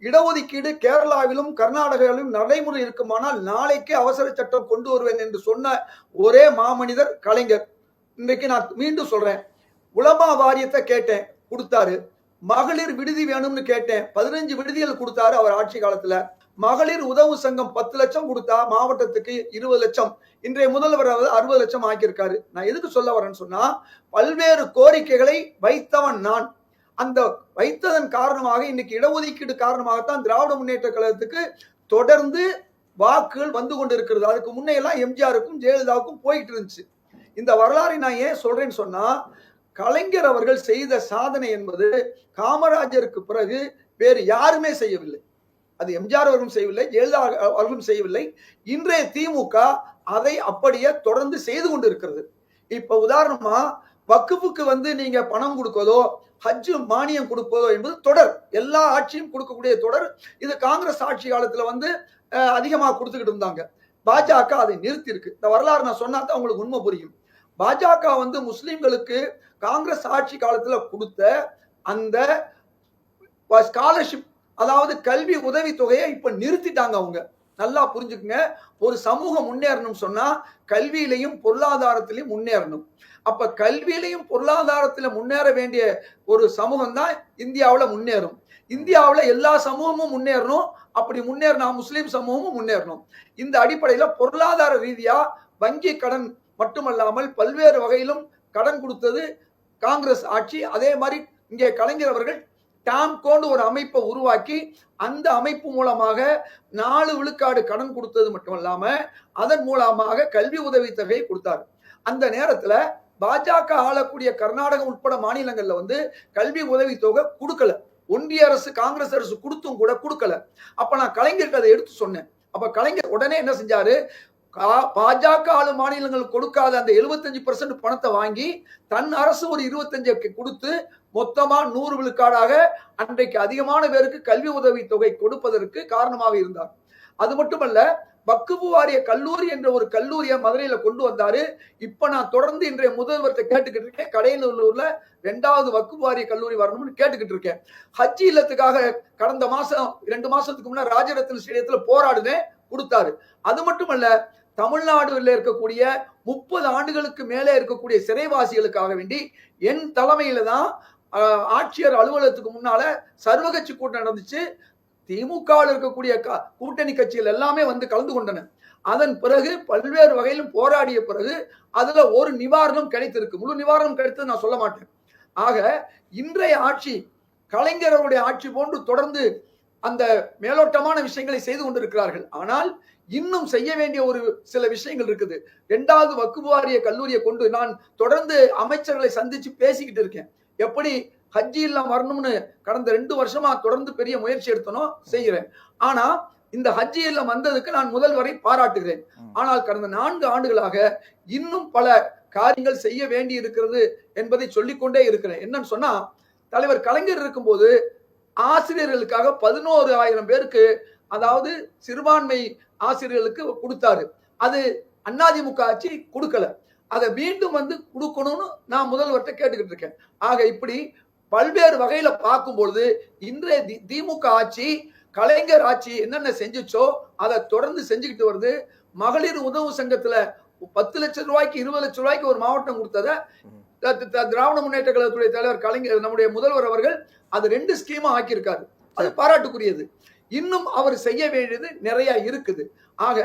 இடஒதுக்கீடு கேரளாவிலும் கர்நாடகாவிலும் நடைமுறை இருக்குமானால் நாளைக்கே அவசர சட்டம் கொண்டு வருவேன் என்று சொன்ன ஒரே மாமனிதர் கலைஞர். இன்றைக்கு நான் மீண்டும் சொல்றேன், உலமா வாரியத்தை கேட்டேன், கொடுத்தாரு. மகளிர் விடுதி வேணும்னு கேட்டேன், 15 விடுதிகள் கொடுத்தாரு அவர் ஆட்சி காலத்துல. மகளிர் உதவு சங்கம் 10 லட்சம் கொடுத்தா மாவட்டத்துக்கு 20 லட்சம், இன்றைய முதல்வர் 60 லட்சம் ஆக்கியிருக்காரு. நான் எதுக்கு சொல்ல வரேன்னு சொன்னா, பல்வேறு கோரிக்கைகளை வைத்தவன் நான். அந்த வைத்ததன் காரணமாக இன்னைக்கு இடஒதுக்கீடு காரணமாகத்தான் திராவிட முன்னேற்ற கழகத்துக்கு தொடர்ந்து வாக்குகள் வந்து கொண்டு இருக்கிறது. அதுக்கு முன்னையெல்லாம் எம்ஜிஆருக்கும் ஜெயலலிதாவுக்கும் போயிட்டு இருந்துச்சு. இந்த வரலாறை நான் ஏன் சொல்றேன்னு சொன்னா, கலைஞர் அவர்கள் செய்த சாதனை என்பது காமராஜருக்கு பிறகு வேறு யாருமே செய்யவில்லை. அது எம்ஜிஆர் அவர்களும் செய்யவில்லை, ஜெயலலிதா அவர்களும் செய்யவில்லை. இன்றைய திமுக அதை அப்படியே தொடர்ந்து செய்து கொண்டு இருக்கிறது. இப்ப உதாரணமா வக்குஃபுக்கு வந்து நீங்க பணம் கொடுப்பதோ ஹஜ் மானியம் கொடுப்பதோ என்பது தொடர், எல்லா ஆட்சியும் கொடுக்கக்கூடிய தொடர். இது காங்கிரஸ் ஆட்சி காலத்துல வந்து அதிகமாக கொடுத்துக்கிட்டு இருந்தாங்க. பாஜக அதை நிறுத்தி இருக்கு. இந்த வரலாறு நான் சொன்னா தான் உங்களுக்கு உண்மை புரியும். பாஜக வந்து முஸ்லிம்களுக்கு காங்கிரஸ் ஆட்சி காலத்துல கொடுத்த அந்த ஸ்காலர்ஷிப், அதாவது கல்வி உதவி தொகையை இப்ப நிறுத்திட்டாங்க. அவங்க நல்லா புரிஞ்சுக்குங்க, ஒரு சமூகம் முன்னேறணும் சொன்னா கல்வியிலையும் பொருளாதாரத்திலையும் முன்னேறணும். அப்ப கல்வியிலையும் பொருளாதாரத்தில முன்னேற வேண்டிய ஒரு சமூகம் தான் இந்தியாவுல முன்னேறும். இந்தியாவுல எல்லா சமூகமும் முன்னேறணும். அப்படி முன்னேறினா முஸ்லிம் சமூகமும் முன்னேறணும். இந்த அடிப்படையில பொருளாதார ரீதியா வங்கி கடன் மட்டுமல்லாமல் பல்வேறு வகையிலும் கடன் கொடுத்தது காங்கிரஸ் ஆட்சி. அதே மாதிரி இங்கே கலைஞர் அவர்கள் டாம்கோன்னு ஒரு அமைப்பை உருவாக்கி அந்த அமைப்பு மூலமாக 4 விழுக்காடு கடன் கொடுத்தது மட்டுமல்லாம அதன் மூலமாக கல்வி உதவி தொகையை கொடுத்தாரு. அந்த நேரத்துல பாஜக ஆளக்கூடிய கர்நாடகம் உட்பட மாநிலங்கள்ல வந்து கல்வி உதவி தொகை கொடுக்கல. ஒன்றிய அரசு காங்கிரஸ் அரசு கொடுத்தும் கூட கொடுக்கல. அப்ப நான் கலைஞருக்கு அதை எடுத்து சொன்னேன். அப்ப கலைஞர் உடனே என்ன செஞ்சாரு, பாஜக ஆளும் மாநிலங்கள் கொடுக்காத அந்த 75% பணத்தை வாங்கி தன் அரசு ஒரு 25 கொடுத்து மொத்தமா 100 விழுக்காடாக அன்றைக்கு அதிகமான பேருக்கு கல்வி உதவி தொகை கொடுப்பதற்கு காரணமாக இருந்தார். அது மட்டுமல்ல, வக்குஃபு வாரிய கல்லூரி என்ற ஒரு கல்லூரியை மதுரையில கொண்டு வந்தாரு. இப்ப நான் தொடர்ந்து இன்றைய முதல்வர்கிட்ட கேட்டுக்கிட்டு இருக்கேன், கடையநல்லூர்ல 2வது வக்குஃபு வாரிய கல்லூரி வரணும்னு கேட்டுக்கிட்டு இருக்கேன். ஹஜ் இல்லத்துக்காக கடந்த மாசம் 2 மாசத்துக்கு முன்னாடி ராஜரத்ன ஸ்டேடியத்துல போராடுனேன், கொடுத்தாரு. அது மட்டுமல்ல, தமிழ்நாடுல இருக்கக்கூடிய 30 ஆண்டுகளுக்கு மேலே இருக்கக்கூடிய சிறைவாசிகளுக்காக வேண்டி என் தலைமையில தான் ஆட்சியர் அலுவலகத்துக்கு முன்னால சர்வகட்சி கூட்டம் நடந்துச்சு. திமுகவில் இருக்கக்கூடிய கூட்டணி கட்சிகள் எல்லாமே வந்து கலந்து கொண்டன. அதன் பிறகு பல்வேறு வகையிலும் போராடிய பிறகு அதுல ஒரு நிவாரணம் கிடைத்திருக்கு. முழு நிவாரணம் கிடைத்தது நான் சொல்ல மாட்டேன். ஆக இன்றைய ஆட்சி கலைஞருடைய ஆட்சி போன்று தொடர்ந்து அந்த மேலோட்டமான விஷயங்களை செய்து கொண்டிருக்கிறார்கள். ஆனால் இன்னும் செய்ய வேண்டிய ஒரு சில விஷயங்கள் இருக்குது. 2வது வக்குஃபு வாரிய கல்லூரியை கொண்டு நான் தொடர்ந்து அமைச்சர்களை சந்திச்சு பேசிக்கிட்டு இருக்கேன். எப்படி ஹஜ் இல்லம் வரணும்னு கடந்த 2 வருஷமா தொடர்ந்து பெரிய முயற்சி எடுத்தனும் செய்கிறேன். ஆனா இந்த ஹஜ் இல்லம் வந்ததுக்கு நான் முதல்வரை பாராட்டுகிறேன். ஆனால் கடந்த 4 ஆண்டுகளாக இன்னும் பல காரியங்கள் செய்ய வேண்டி இருக்கிறது என்பதை சொல்லிக்கொண்டே இருக்கிறேன். என்னன்னு சொன்னா, தலைவர் கலைஞர் இருக்கும்போது ஆசிரியர்களுக்காக 11,000 பேருக்கு, அதாவது சிறுபான்மை ஆசிரியர்களுக்கு கொடுத்தாரு. அது அதிமுக ஆட்சி கொடுக்கல. அதை மீண்டும் வந்து கொடுக்கணும்னு நான் முதல்வர்கிட்ட கேட்டுக்கிட்டு இருக்கேன். ஆக இப்படி பல்வேறு வகையில பார்க்கும்பொழுது இன்றைய திமுக ஆட்சி கலைஞர் ஆட்சி என்னென்ன செஞ்சுச்சோ அதை தொடர்ந்து செஞ்சுக்கிட்டு வருது. மகளிர் உதவு சங்கத்துல 10 லட்சம் ரூபாய்க்கு 20 லட்சம் ரூபாய்க்கு ஒரு மாவட்டம் கொடுத்தத திராவிட முன்னேற்ற கழகத்துடைய தலைவர் கலைஞர் நம்முடைய முதல்வர் அவர்கள் அது 2 ஸ்கீமா ஆக்கியிருக்காரு. அது பாராட்டுக்குரியது. இன்னும் அவர் செய்ய வேண்டியது நிறைய இருக்குது. ஆக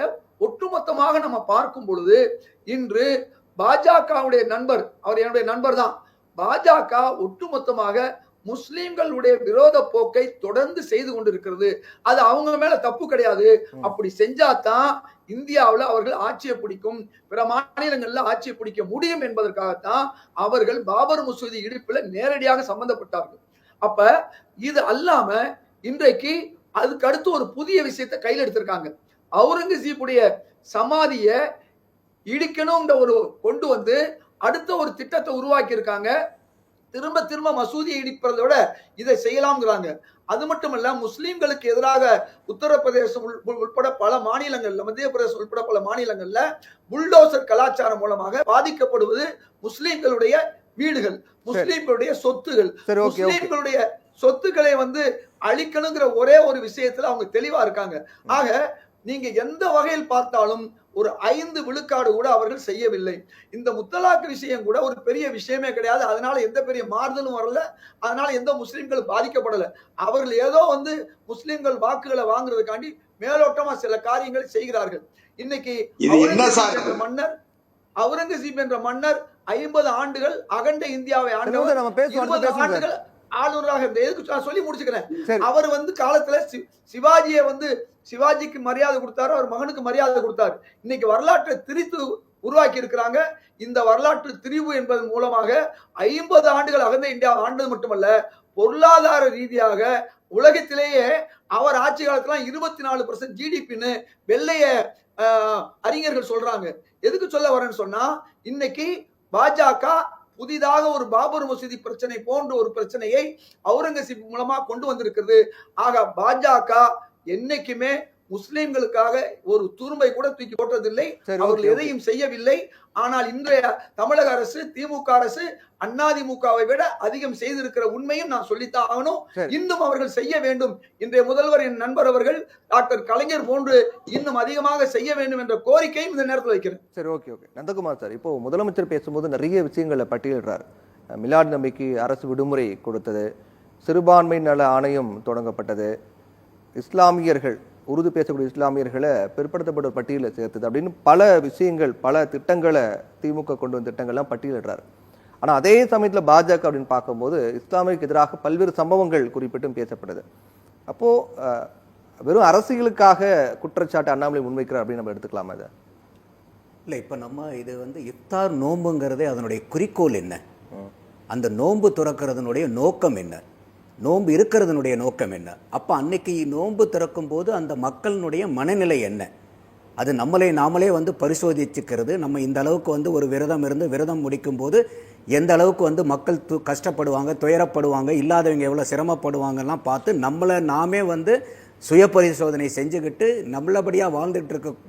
ஒட்டுமொத்தமாக நம்ம பார்க்கும் பொழுது இன்று பாஜகவுடைய நண்பர், அவர் என்னுடைய நண்பர் தான். பாஜக ஒட்டுமொத்தமாக முஸ்லிம்களுடைய விரோத போக்கை தொடர்ந்து செய்து கொண்டிருக்கிறது. அது அவங்க மேல தப்பு கிடையாது. அப்படி செஞ்சாதான் இந்தியாவில் அவர்கள் ஆட்சியை பிடிக்கும், பிற மாநிலங்கள்ல ஆட்சியை பிடிக்க முடியும் என்பதற்காகத்தான் அவர்கள் பாபர் மசூதி இடிப்புல நேரடியாக சம்பந்தப்பட்டார்கள். அப்ப இது அல்லாம இன்றைக்கு அதுக்கு அடுத்து ஒரு புதிய விஷயத்தை கையில் எடுத்திருக்காங்க. அவுரங்கசீப்புடைய சமாதிய இடிக்கணும்ன்ற ஒரு கொண்டு வந்து அடுத்த ஒரு திட்டத்தை உருவாக்கி இருக்காங்க. திரும்ப திரும்ப மசூதியை இடிப்பதை இதை செய்யலாம்ங்கிறாங்க. அது மட்டுமல்ல, முஸ்லிம்களுக்கு எதிராக உத்தரப்பிரதேசம் உட்பட பல மாநிலங்கள்ல, மத்திய பிரதேசம் உட்பட பல மாநிலங்கள்ல புல்டோசர் கலாச்சாரம் மூலமாக பாதிக்கப்படுவது முஸ்லிம்களுடைய வீடுகள், முஸ்லிம்களுடைய சொத்துகள். முஸ்லிம்களுடைய சொத்துக்களை வந்து அழிக்கணுங்கிற ஒரே ஒரு விஷயத்துல அவங்க தெளிவா இருக்காங்க. ஆக நீங்க எந்த வகையில் பார்த்தாலும் ஒரு 5 விழுக்காடு கூட அவர்கள் செய்யவில்லை. இந்த முத்தலாக் விஷயம் கூட ஒரு பெரிய விஷயமே கிடையாது. அதனால எந்த பெரிய மாறுதலும் வரல. அதனால எந்த முஸ்லிம்கள் பாதிக்கப்படல. அவர்கள் ஏதோ வந்து முஸ்லிம்கள் வாக்குகளை வாங்குறதுக்காண்டி மேலோட்டமா சில காரியங்களை செய்கிறார்கள். இன்னைக்கு அவுரங்கசீப் என்ற மன்னர் 50 ஆண்டுகள் அகண்ட இந்தியாவை ஆண்டவர், 20 ஆண்டுகள் ஆளுநராக இருந்த. எதுக்கு சொல்லி முடிச்சுக்கிறேன். அவர் வந்து காலத்துல சிவாஜியை வந்து சிவாஜிக்கு மரியாதை கொடுத்தாரு, அவர் மகனுக்கு மரியாதை கொடுத்தாரு. இன்னைக்கு வரலாற்றை திரித்து உருவாக்கி இருக்கிறாங்க. இந்த வரலாற்று திரிவு என்பதன் மூலமாக 50 ஆண்டுகள் அகந்த இந்தியா ஆண்டது மட்டுமல்ல, பொருளாதார ரீதியாக உலகத்திலேயே அவர் ஆட்சி காலத்துல 24% ஜிடிபின்னு வெள்ளைய அறிஞர்கள் சொல்றாங்க. எதுக்கு சொல்ல வரேன்னு சொன்னா, இன்னைக்கு பாஜக புதிதாக ஒரு பாபர் மசூதி பிரச்சனை போன்ற ஒரு பிரச்சனையை அவுரங்கசீப் மூலமா கொண்டு வந்திருக்கிறது. ஆக பாஜக என்னைக்குமே முஸ்லிம்களுக்காக ஒரு துரும்பை கூட தூக்கி போட்டதில்லை. அவர்கள் எதையும் செய்யவில்லை. ஆனால் இன்றைய தமிழக அரசு, திமுக அரசு அதிமுகவை விட அதிகம் செய்திருக்கிற உண்மையும் நான் சொல்லித்தான் ஆகணும். இன்னும் அவர்கள் செய்ய வேண்டும். இன்றைய முதல்வர், என் நண்பர் அவர்கள் டாக்டர் கலைஞர் போன்று இன்னும் அதிகமாக செய்ய வேண்டும் என்ற கோரிக்கையும் இந்த நேரத்தில் வைக்கிறேன். சரி, ஓகே. நந்தகுமார் சார், இப்போ முதலமைச்சர் பேசும்போது நிறைய விஷயங்களை பட்டியலிடுறார். மிலாட் நபிக்கு அரசு விடுமுறை கொடுத்தது, சிறுபான்மை நல ஆணையம் தொடங்கப்பட்டது, இஸ்லாமியர்கள், உருது பேசக்கூடிய இஸ்லாமியர்களை பிற்படுத்தப்பட்ட பட்டியலில் சேர்த்தது அப்படின்னு பல விஷயங்கள், பல திட்டங்களை திமுக கொண்டு வந்த திட்டங்கள்லாம் பட்டியலிடுறாரு. ஆனால் அதே சமயத்தில் பாஜக அப்படின்னு பார்க்கும்போது இஸ்லாமியருக்கு எதிராக பல்வேறு சம்பவங்கள் குறிப்பிட்டும் பேசப்படுது. அப்போது வெறும் அரசியலுக்காக குற்றச்சாட்டு அண்ணாமலை முன்வைக்கிறார் அப்படின்னு நம்ம எடுத்துக்கலாமா இதை? இல்லை, இப்போ நம்ம இது வந்து இஃப்தார் நோன்புங்கிறதே அதனுடைய குறிக்கோள் என்ன, அந்த நோன்பு துறக்கிறதுனுடைய நோக்கம் என்ன, நோன்பு இருக்கிறதுனுடைய நோக்கம் என்ன, அப்போ அன்னைக்கு நோன்பு திறக்கும் போது அந்த மக்களினுடைய மனநிலை என்ன, அது நாமளே வந்து பரிசோதிச்சுக்கிறது. நம்ம இந்த அளவுக்கு வந்து ஒரு விரதம் இருந்து விரதம் முடிக்கும் போது எந்த அளவுக்கு வந்து மக்கள் கஷ்டப்படுவாங்க, துயரப்படுவாங்க, இல்லாதவங்க எவ்வளோ சிரமப்படுவாங்கலாம் பார்த்து நாமே வந்து சுய பரிசோதனை செஞ்சுக்கிட்டு நல்லபடியாக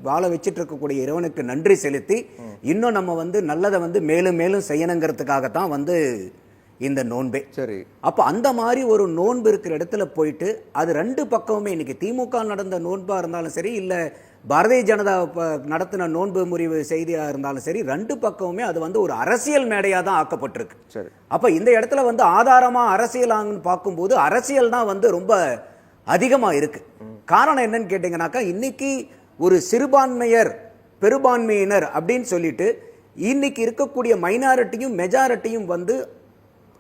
வாழ வச்சுட்டு இருக்கக்கூடிய இறைவனுக்கு நன்றி செலுத்தி இன்னும் நம்ம வந்து நல்லதை வந்து மேலும் மேலும் செய்யணுங்கிறதுக்காகத்தான் வந்து இந்த நோன்பே. சரி, அப்போ அந்த மாதிரி ஒரு நோன்பு இருக்கிற இடத்துல போயிட்டு அது ரெண்டு பக்கமுமே, இன்னைக்கு திமுக நடந்த நோன்பா இருந்தாலும் சரி, இல்லை பாரதிய ஜனதா நடத்தின நோன்பு முறிவு செய்தியாக இருந்தாலும் சரி, ரெண்டு பக்கமுமே அது வந்து ஒரு அரசியல் மேடையாக தான் ஆக்கப்பட்டிருக்கு. சரி, அப்போ இந்த இடத்துல வந்து ஆதாரமாக அரசியலாங்கன்னு பார்க்கும்போது அரசியல் தான் வந்து ரொம்ப அதிகமாக இருக்கு. காரணம் என்னன்னு கேட்டீங்கன்னாக்கா, இன்னைக்கு ஒரு சிறுபான்மையர் பெரும்பான்மையினர் அப்படின்னு சொல்லிட்டு இன்னைக்கு இருக்கக்கூடிய மைனாரிட்டியும் மெஜாரிட்டியும் வந்து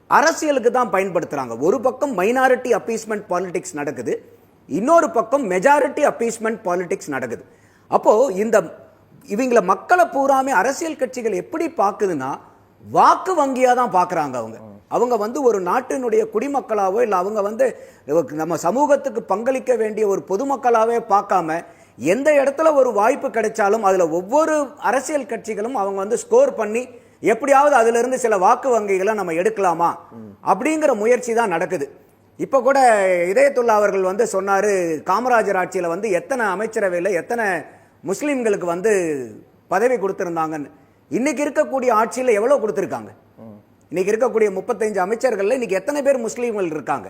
அரசியலுக்கு தான் பயன்படுத்துறாங்க. ஒரு பக்கம் மைனாரிட்டி அப்பீஸ்மெண்ட் பாலிடிக்ஸ் நடக்குது, இன்னொரு பக்கம் மெஜாரிட்டி அப்பீஸ்மெண்ட் பாலிடிக்ஸ் நடக்குது. அப்போ இவங்கள மக்களை பூராமே அரசியல் கட்சிகள் எப்படி பார்க்குதுன்னா வாக்கு வங்கியா தான் பார்க்குறாங்க. அவங்க வந்து ஒரு நாட்டினுடைய குடிமக்களாவோ இல்லை அவங்க வந்து நம்ம சமூகத்துக்கு பங்களிக்க வேண்டிய ஒரு பொதுமக்களாவே பார்க்காம எந்த இடத்துல ஒரு வாய்ப்பு கிடைச்சாலும் அதுல ஒவ்வொரு அரசியல் கட்சிகளும் அவங்க வந்து ஸ்கோர் பண்ணி எப்படியாவது அதுல இருந்து சில வாக்கு வங்கிகளை நம்ம எடுக்கலாமா அப்படிங்கிற முயற்சி தான் நடக்குது. இப்ப கூட இதயத்துல்லா அவர்கள் வந்து சொன்னாரு, காமராஜர் ஆட்சியில வந்து எத்தனை அமைச்சரவையில் எத்தனை முஸ்லிம்களுக்கு வந்து பதவி கொடுத்திருந்தாங்கன்னு. இன்னைக்கு இருக்கக்கூடிய ஆட்சியில் எவ்வளவு கொடுத்திருக்காங்க? இன்னைக்கு இருக்கக்கூடிய 35 அமைச்சர்கள்ல இன்னைக்கு எத்தனை பேர் முஸ்லீம்கள் இருக்காங்க?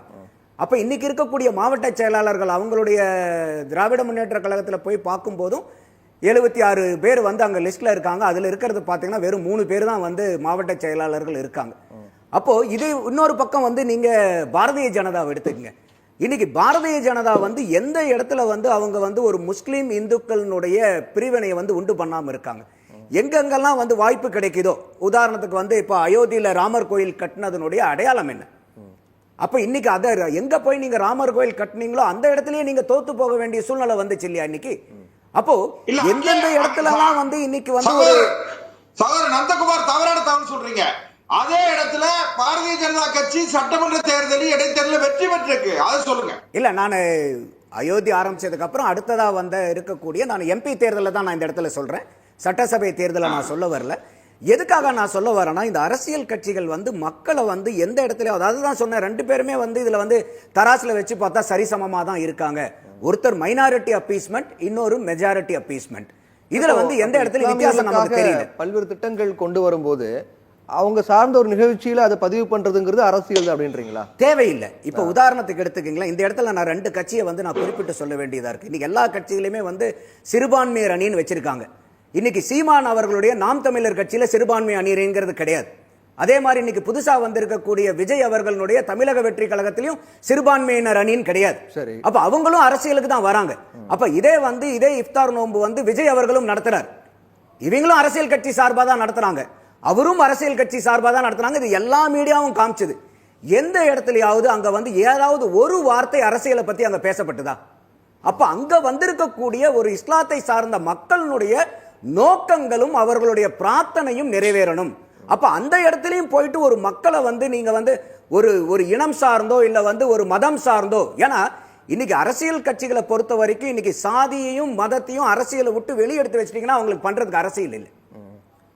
அப்ப இன்னைக்கு இருக்கக்கூடிய மாவட்ட செயலாளர்கள் அவங்களுடைய திராவிட முன்னேற்ற கழகத்தில் போய் பார்க்கும் போதும் 76 பேர் வந்து அங்க லிஸ்ட்ல இருக்காங்க. அதுல இருக்கிறது பாத்தீங்கன்னா வெறும் 3 பேர் தான் வந்து மாவட்ட செயலாளர்கள் இருக்காங்க. அப்போ இதே இன்னொரு பக்கம் வந்து நீங்க பாரதிய ஜனதாவை எடுத்துக்கங்க. இன்னைக்கு பாரதிய ஜனதா வந்து எந்த இடத்துல வந்து அவங்க வந்து ஒரு முஸ்லீம் இந்துக்களினுடைய பிரிவினையை வந்து உண்டு பண்ணாம இருக்காங்க. எங்கெங்கெல்லாம் வந்து வாய்ப்பு கிடைக்குதோ, உதாரணத்துக்கு வந்து இப்போ அயோத்தியில ராமர் கோயில் கட்டினதனுடைய அடையாளம் என்ன? அப்ப இன்னைக்கு அதை எங்க போய் நீங்க ராமர் கோயில் கட்டினீங்களோ அந்த இடத்துலயே நீங்க தோத்து போக வேண்டிய சூழ்நிலை வந்துச்சு இல்லையா இன்னைக்கு? அப்போ எந்தெந்த இடத்துல எல்லாம் வந்து இன்னைக்கு வந்து ஒரு சகோதரர் நந்தகுமார் தவறான தகவல் சொல்றீங்க. அதே இடத்துல பாரதிய ஜனதா கட்சி சட்டமன்ற தேர்தலில் இடைத்தேர்தலில் வெற்றி பெற்றிருக்கு, அதை சொல்லுங்க. இல்ல, நான் அயோத்தி ஆரம்பிச்சதுக்கு அப்புறம் அடுத்ததா வந்து இருக்கக்கூடிய நான் எம்பி தேர்தலில் தான் நான் இந்த இடத்துல சொல்றேன், சட்டசபை தேர்தலை நான் சொல்ல வரல. எதுக்காக நான் சொல்ல வரேன்னா, இந்த அரசியல் கட்சிகள் வந்து மக்களை வந்து எந்த இடத்துல, அதாவது தான் சொன்னேன், ரெண்டு பேருமே வந்து இதுல வந்து தராசுல வச்சு பார்த்தா சரிசமமா தான் இருக்காங்க. ஒருத்தர் மைனாரிட்டி அப்பீஸ்மெண்ட், இன்னொரு மெஜாரிட்டி அப்பீஸ்மெண்ட். இதுல வந்து எந்த இடத்துல வித்தியாசம் நமக்கு தெரியல. பல்வேறு திட்டங்கள் கொண்டு வரும்போது அவங்க சார்ந்த ஒரு நிகழ்ச்சியில அதை பதிவு பண்றதுங்கிறது அரசியல் அப்படின்றீங்களா? தேவையில்லை. இப்ப உதாரணத்துக்கு எடுத்துக்கீங்களா, இந்த இடத்துல நான் ரெண்டு கட்சியை வந்து நான் குறிப்பிட்டு சொல்ல வேண்டியதா இருக்கு. இன்னைக்கு எல்லா கட்சிகளுமே வந்து சிறுபான்மையர் அணின்னு வச்சிருக்காங்க. இன்னைக்கு சீமான் அவர்களுடைய நாம் தமிழர் கட்சியில சிறுபான்மை அணிங்கிறது கிடையாது. அதே மாதிரி இன்னைக்கு புதுசா வந்திருக்கக்கூடிய விஜய் அவர்களுடைய தமிழக வெற்றி கழகத்திலையும் சிறுபான்மையினர் அணின்னு கிடையாது. சரி, அப்ப அவங்களும் அரசியலுக்கு தான் வராங்க. அப்ப இதே இஃப்தார் நோன்பு வந்து விஜய் அவர்களும் நடத்துறாரு. இவங்களும் அரசியல் கட்சி சார்பா தான் நடத்துறாங்க, அவரும் அரசியல் கட்சி சார்பா தான் நடத்துறாங்க. இது எல்லா மீடியாவும் காமிச்சது. எந்த இடத்துலயாவது அங்க வந்து ஏதாவது ஒரு வார்த்தை அரசியலை பத்தி அங்க பேசப்பட்டதா? அப்ப அங்க வந்திருக்கக்கூடிய ஒரு இஸ்லாத்தை சார்ந்த மக்களுடைய நோக்கங்களும் அவர்களுடைய பிரார்த்தனையும் நிறைவேறணும். அப்ப அந்த இடத்துலயும் போயிட்டு ஒரு மக்களை வந்து நீங்க வந்து ஒரு இனம் சார்ந்தோ இல்ல வந்து ஒரு மதம் சார்ந்தோ, ஏன்னா இன்னைக்கு அரசியல் கட்சிகளை பொறுத்த வரைக்கும் இன்னைக்கு சாதியையும் மதத்தையும் அரசியலை விட்டு வெளியெடுத்து வச்சிட்டீங்கன்னா அவங்களுக்கு பண்றதுக்கு அரசியல் இல்லை.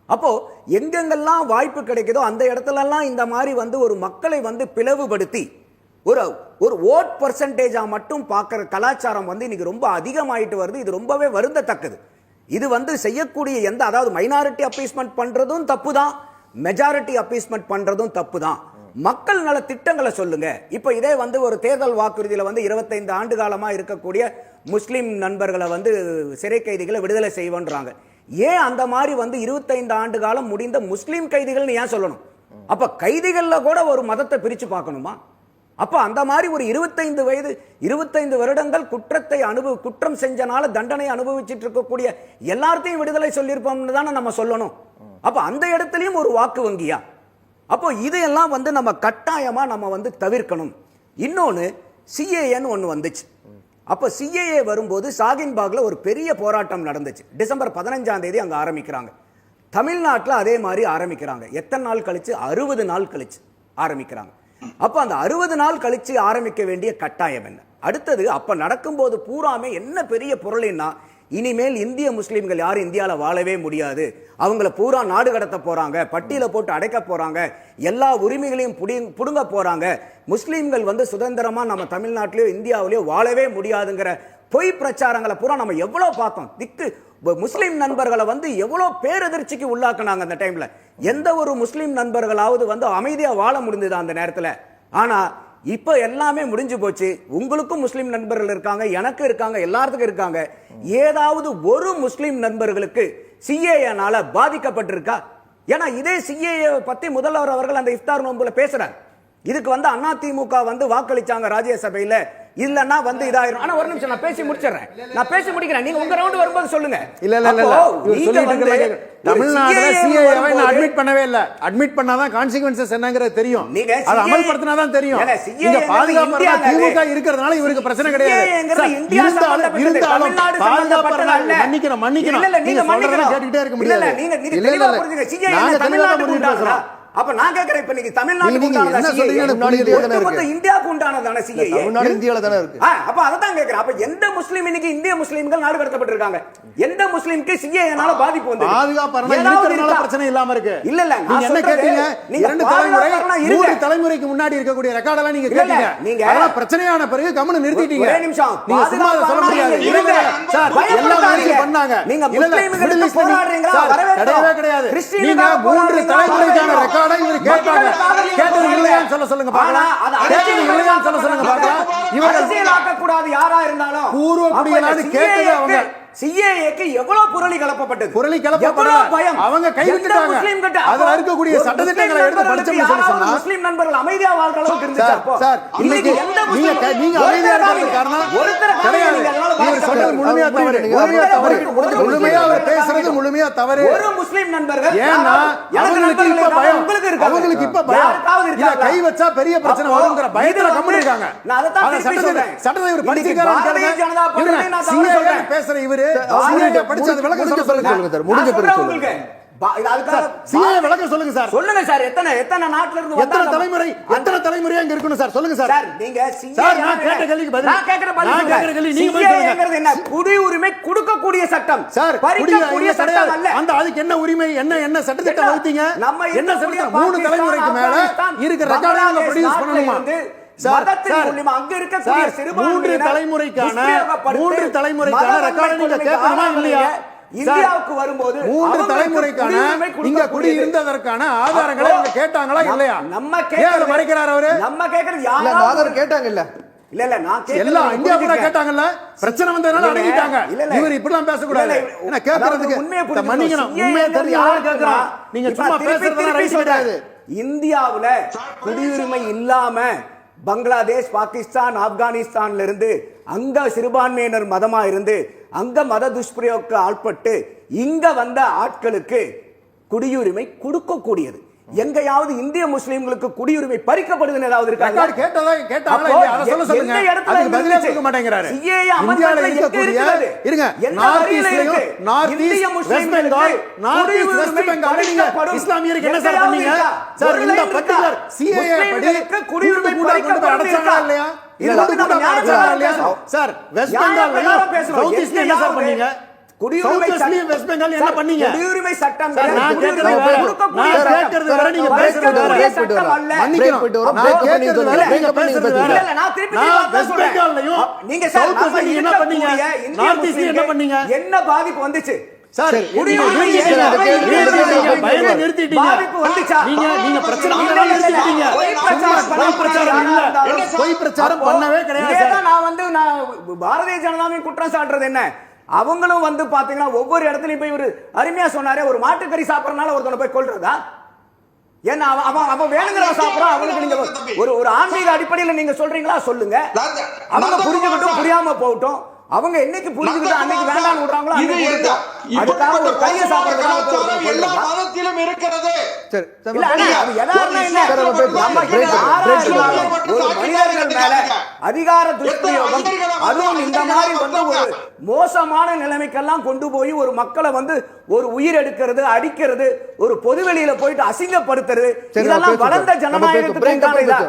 அப்போ எங்கெங்கெல்லாம் வாய்ப்பு கிடைக்குதோ அந்த இடத்துல எல்லாம் இந்த மாதிரி வந்து ஒரு மக்களை வந்து பிளவுபடுத்தி ஒரு ஓட் பர்சன்டேஜா மட்டும் பார்க்கிற கலாச்சாரம் வந்து இன்னைக்கு ரொம்ப அதிகமாயிட்டு வருது. இது ரொம்பவே வருந்தத்தக்கது. இது வந்து செய்யக்கூடிய அதாவது மைனாரிட்டி அப்பீஸ்மெண்ட் பண்றதும் தப்பு தான், மெஜாரிட்டி அப்பீஸ்மெண்ட் பண்றதும் தப்பு தான். மக்கள் நல திட்டங்களை சொல்லுங்க. இப்ப இதே வந்து ஒரு தேர்தல் வாக்குறுதியில வந்து 25 ஆண்டு காலமா இருக்கக்கூடிய முஸ்லிம் நண்பர்களை வந்து சிறை கைதிகளை விடுதலை செய்வோன்றாங்க. ஏன் அந்த மாதிரி வந்து 25 ஆண்டு காலம் முடிந்த முஸ்லிம் கைதிகள் ஏன் சொல்லணும்? அப்ப கைதிகள்ல கூட ஒரு மதத்தை பிரிச்சு பார்க்கணுமா? அப்ப அந்த மாதிரி ஒரு 25 வருடங்கள் குற்றம் செஞ்சனால தண்டனை அனுபவிச்சுட்டு இருக்கக்கூடிய எல்லாத்தையும் விடுதலை சொல்லியிருப்போம்னு தானே நம்ம சொல்லணும். அப்ப அந்த இடத்துலயும் ஒரு வாக்கு வங்கியா? அப்போ இதையெல்லாம் வந்து நம்ம கட்டாயமா நம்ம வந்து தவிர்க்கணும். இன்னொன்னு சிஏஏன்னு ஒன்று வந்துச்சு. அப்ப சிஏஏ வரும்போது ஷாகின்பாக்ல ஒரு பெரிய போராட்டம் நடந்துச்சு. டிசம்பர் 15ஆம் தேதி அங்க ஆரம்பிக்கிறாங்க. தமிழ்நாட்டில் அதே மாதிரி ஆரம்பிக்கிறாங்க. எத்தனை நாள் கழிச்சு? 60 நாள் கழிச்சு ஆரம்பிக்கிறாங்க. அப்ப அந்த 60 நாள் கழிச்சு ஆரம்பிக்க வேண்டிய கட்டாயம் என்ன? அடுத்தது அப்ப நடக்கும்போது பூராமே என்ன பெரிய பொருள்னா, இனிமேல் இந்திய முஸ்லிம்கள் யாரும் இந்தியாவில் வாழவே முடியாது, அவங்கள பூரா நாடு கடத்த போறாங்க, பட்டியல போட்டு அடைக்க போறாங்க, எல்லா உரிமைகளையும் புடுங்க போறாங்க, முஸ்லிம்கள் வந்து சுதந்திரமா நம்ம தமிழ்நாட்டிலேயோ இந்தியாவிலேயோ வாழவே முடியாதுங்கிற பொய் பிரச்சாரங்களை பூரா நம்ம எவ்வளவு பார்த்தோம். முஸ்லிம் நண்பர்களை வந்து எவ்வளவு பேரதிர்ச்சிக்கு உள்ளாக்குனாங்க அந்த டைம்ல. எந்த ஒரு முஸ்லிம் நண்பர்களாவது வந்து அமைதியா வாழ முடிந்தது அந்த நேரத்தில்? ஆனா இப்ப எல்லாமே முடிஞ்சு போச்சு. உங்களுக்கும் முஸ்லிம் நண்பர்கள் இருக்காங்க, எனக்கு இருக்காங்க, எல்லாத்துக்கும் இருக்காங்க. ஏதாவது ஒரு முஸ்லிம் நண்பர்களுக்கு சிஏஏனால பாதிக்கப்பட்டிருக்கா? ஏன்னா இதே சிஏஏ பத்தி முதல்வர் அவர்கள் அந்த இஃப்தார் நோன்புல பேசுறார். இதுக்கு வந்து அதிமுக வந்து வாக்களிச்சாங்க ராஜ்யசபையில, இல்லன்னா வந்து இதாயிரும். ஆனா ஒரு நிமிஷம் நான் பேசி முடிச்சிடுறேன், நான் பேசி முடிக்கிறேன், நீங்க உங்க ரவுண்ட் வரும்போது சொல்லுங்க. தமிழ்நாடுல சிஏஏவை நான் அட்மிட் பண்ணவே இல்ல. அட்மிட் பண்ணாதான் கான்சிக்வென்சஸ் என்னங்கிறது தெரியும், அதை அமல்படுத்தினாதான் தெரியும். இங்க பாதுகாப்பு திமுக இருக்கிறதுனால இவருக்கு பிரச்சனை கிடையாது. இருந்தாலும் பாதுகாப்பு மன்னிக்கணும் நீங்க சொல்றத கேட்டுக்கிட்டே இருக்க முடியாது. நாங்க தெளிவா முடிவு பேசுறோம். அப்ப நான் கேக்குறேன், இப்ப நீங்க தமிழ்நாட்டுக்கு இந்தியாவுக்கு உண்டானதான சிஏஏ? தமிழ்நாடு இந்தியால தானே இருக்கு. அப்ப அதான் கேக்குறேன். அப்ப எந்த முஸ்லிம் இன்னைக்கு இந்திய முஸ்லிம்கள் நாடு கடத்தப்பட்டிருக்காங்க? எந்த முஸ்லிம்க்கு சிஏஏனால பாதிப்பு வந்து பாதுகாப்பு பிரச்சனை இல்லாம இருக்கு? இல்ல இல்ல, நீங்க என்ன கேட்டீங்க? 2 தலைமுறை 3 தலைமுறைக்கு முன்னாடி இருக்கக்கூடிய ரெக்கார்ட் எல்லாம் நீங்க கேட்டீங்க. நீங்க அதெல்லாம் பிரச்சனையான பிறகு கம்முனு நிறுத்திட்டீங்க. ஒரே நிமிஷம், நீங்க சும்மா சொல்ல முடியாது. சார் எல்லா வேலையும் பண்ணாங்க. நீங்க முஸ்லிம்களுக்கு போராடுறீங்களா? கிடையவே கிடையாது. நீங்க 3 தலைமுறைக்கான ரெக்கார்ட் இவரு கேட்டாங்க. கேட்டது இல்லையான்னு சொல்லுங்க பார்க்கலாம். கேட்டது இல்லையான்னு சொல்லுங்க பார்க்கலாம். இவர்கள் அரசியலாக்க கூடாது யாரா இருந்தாலும். பூர்வ குடிகளான கேட்டது அவங்க. சிஏஏக்கு எவ்வளவு புரளி கலப்பப்பட்டது? புரளி கலப்பப்படல. அவங்க கைவிட்டுட்டாங்க. அதுல இருக்கக்கூடிய சட்டதிட்டங்களை எடுத்து படிச்சோம்னு சொன்னா முஸ்லிம் நண்பர்கள் அமைதியா வாழ்ற அளவுக்கு இருந்துச்சு. அப்போ சார் இன்னைக்கு நீங்க அமைதியா இருக்கிறது காரணம் ஒருத்தர கிடையாது. இவர் சொல்ற பேசுறது முழுமையா தவறு. முழுமையா அவர் பேசுறது முழுமையா தவறு. ஒரு முஸ்லிம் நண்பர்கள் ஏன்னா அவங்களுக்கு இப்ப பயம், உங்களுக்கு இருக்கு, அவங்களுக்கு இப்ப பயம், இத கை வச்சா பெரிய பிரச்சனை வரும்ங்கற பயத்துல கம்முனு இருக்காங்க. நான் அத தான் திருப்பி சொல்றேன். சட்டத்தை இவர் படிச்சிருக்காருன்னு கேளுங்க. சிஏஏ பேசுற இவரு சிஏஏ படிச்சது விளக்கம் சொல்லுங்க சார். முடிஞ்ச பிறகு சொல்லுங்க. சிஏஏ விளக்கம் சொல்லுங்க சார். சொல்லுங்க சார். எத்தனை நாட்டுல இருந்து எத்தனை தலைமுறையா இங்க இருக்கணும் சார்? சொல்லுங்க சார். நீங்க சார் நான் கேட்ட கேள்விக்கு பதில். நான் கேக்குற பதில் நீங்க பதில் சொல்லுங்க. என்ன குடியுரிமை கொடுக்கக்கூடிய சட்டம் சார். பறிக்கக்கூடிய சட்டம் அல்ல. அந்த அதுக்கு என்ன உரிமை, என்ன சட்டத்திட்டம் வகுத்தீங்க? என்ன சட்டம்? 3 தலைமுறைக்கு மேல இருக்கிற ரெக்கார்டை நாங்க ப்ரொடியூஸ் பண்ணணுமா? அங்க இருக்கக்கூடிய சிறுபான்மையினர் 3 தலைமுறைக்கான ரெக்கார்டை நீங்க கேட்கணுமா இல்லையா? இந்தியாவுக்கு வரும்போது 3 தலைமுறைக்கான இங்க குடி இருந்ததற்கான ஆதாரங்களை அவங்க கேட்டாங்களா இல்லையா? நம்ம கேக்குறது மறைக்கிறார் அவரு. நம்ம கேக்குறது இல்ல ஆதாரம் கேட்டாங்க இல்ல. இல்ல நான் கேக்குறது எல்லாம் இந்தியா பூரா கேட்டாங்கல்ல. பிரச்சனை வந்ததனால அடங்கிட்டாங்க. இவர் இப்படி எல்லாம் பேச கூடாது. என்ன கேக்குறதுக்கு மன்னிக்கணும். உண்மையை தெரிஞ்ச யாரும் கேக்குறான். நீங்க சும்மா பேசுறதெல்லாம் ரைட் கிடையாது. இந்தியாவுல குடியுரிமை இல்லாம பங்களாதேஷ், பாகிஸ்தான், ஆப்கானிஸ்தான்ல இருந்து அங்க சிறுபான்மையினர் மதமா இருந்து அங்க மத துஷ்பிரயோகக்கு ஆட்பட்டு இங்க வந்த ஆட்களுக்கு குடியுரிமை கொடுக்கக்கூடியது. எங்கயாவது இந்திய முஸ்லிம்களுக்கு குடியுரிமை பறிக்கப்படுதுன்னு ஏதாவது இருக்கா? கேட்டாங்களா இல்லையா? அத சொல்ல சொல்லுங்க. அதுக்கு பதிலே சொல்ல மாட்டேங்கிறாரு. இந்தியால இருக்கக்கூடிய இருங்க நார்த் ஈஸ்ட் வெஸ்ட் பெங்கால் நீங்க இஸ்லாமியருக்கு என்ன சார் பண்ணீங்க சார்? இந்த பர்టిక్యులர் சிஏஏ படி குடியுரிமை பறிக்கப்படுது அடச்சாங்களா இல்லையா? இது வந்து நம்ம நியாயம் இல்லையா சார்? வெஸ்ட் பெங்கால்ல சவுத் ஈஸ்ட்ல என்ன சார் பண்ணீங்க? குடியுரிமை வெஸ்ட் பெங்கால் என்ன பண்ணீங்க? குடியுரிமை சட்டம் நான் கேக்குறது வேற, நீங்க பேசுறது வேற. சட்டம் அல்ல. நான் கேக்குறது வேற, நீங்க பேசுறது வேற. இல்ல நான் திருப்பி வெஸ்ட் பெங்கால்லையும் நீங்க சவுத் ஈஸ்ட்ல என்ன பண்ணீங்க? நார்த் ஈஸ்ட்ல என்ன பண்ணீங்க? என்ன பாதிப்பு வந்துச்சு சார்? குடியுரிமை பயங்க நிறுத்திட்டீங்க. பாதிப்பு வந்துச்சா? நீங்க பிரச்சனை நிறுத்திட்டீங்க. பொய் பிரச்சாரம் பண்ணவே கிடையாது. நான் பாரதிய ஜனதாவின் குற்றம் சாட்டுறது என்ன? அவங்களும் வந்து பாத்தீங்கன்னா ஒவ்வொரு இடத்துலயும் போய் ஒரு அருமையா சொன்னாரே, ஒரு மாட்டுக்கறி சாப்பிடறதுனால ஒருத்தனை போய் கொல்றதா? ஏன்னா அவன் வேணுங்கிற சாப்பிடறான். அவனுக்கு நீங்க ஒரு ஆன்மீக அடிப்படையில் நீங்க சொல்றீங்களா? சொல்லுங்க. அவங்க புரிஞ்சுக்கிட்டும் புரியாம போகட்டும். அவங்க என்னைக்கு புரிஞ்சுக்கிட்டு அன்னைக்கு வேண்டாம்னு விடுறாங்களோ அதுக்காக ஒரு கையை சாப்பிடுறதுக்காக எல்லா மதத்திலும் இருக்கிறது. இல்ல அது யதார்த்தம் என்ன? ஒரு மனிதர்கள் மேல அதிகார துஷ்பிரயோகம், அதுவும் இந்த மாதிரி வந்து ஒரு மோசமான நிலைமைக்கெல்லாம் கொண்டு போய் ஒரு மக்களை வந்து ஒரு உயிர் எடுக்கிறது, அடிக்கிறது, ஒரு பொதுவெளியில போயிட்டு அசிங்கப்படுத்துறது, இதெல்லாம் வளர்ந்த ஜனநாயகத்துக்கு உண்டான இதா?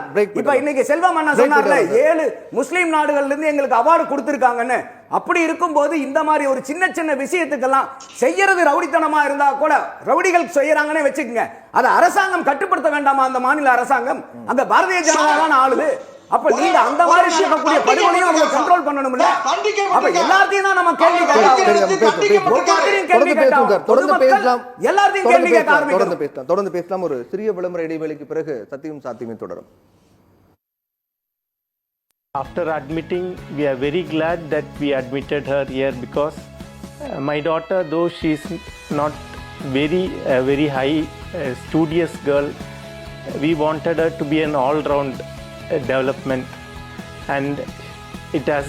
இப்ப இன்னைக்கு செல்வம் அண்ணா சொன்னார்ல 7 முஸ்லீம் நாடுகள்ல இருந்து எங்களுக்கு அவார்டு கொடுத்திருக்காங்கன்னு. அப்படி இருக்கும்போது இந்த மாதிரி ஒரு சின்ன சின்ன விஷயத்துக்கெல்லாம் செய்யறது ரவுடித்தனமா இருந்தா கூட ரவுடிகள் செய்யறாங்கன்னு வச்சுக்கோங்க, அதை அரசாங்கம் கட்டுப்படுத்த வேண்டாமா? அந்த மாநில அரசாங்கம் அங்க பாரதிய ஜனதா தான் ஆளுது. அப்ப நீங்க அந்த மாதிரி செய்யக்கூடிய படுகொலையும் அவங்க கண்ட்ரோல் பண்ணணும்ல. அப்ப எல்லாத்தையும் தான் நம்ம கேள்வி கேட்கலாம். தொடர்ந்து பேசலாம். ஒரு சிறிய விளம்பர இடைவேளைக்கு பிறகு சத்தியம் சாத்தியமே தொடரும். After admitting, we are very glad that we admitted her here because my daughter, though she is not very high studious girl, we wanted her to be an all-round development, and it has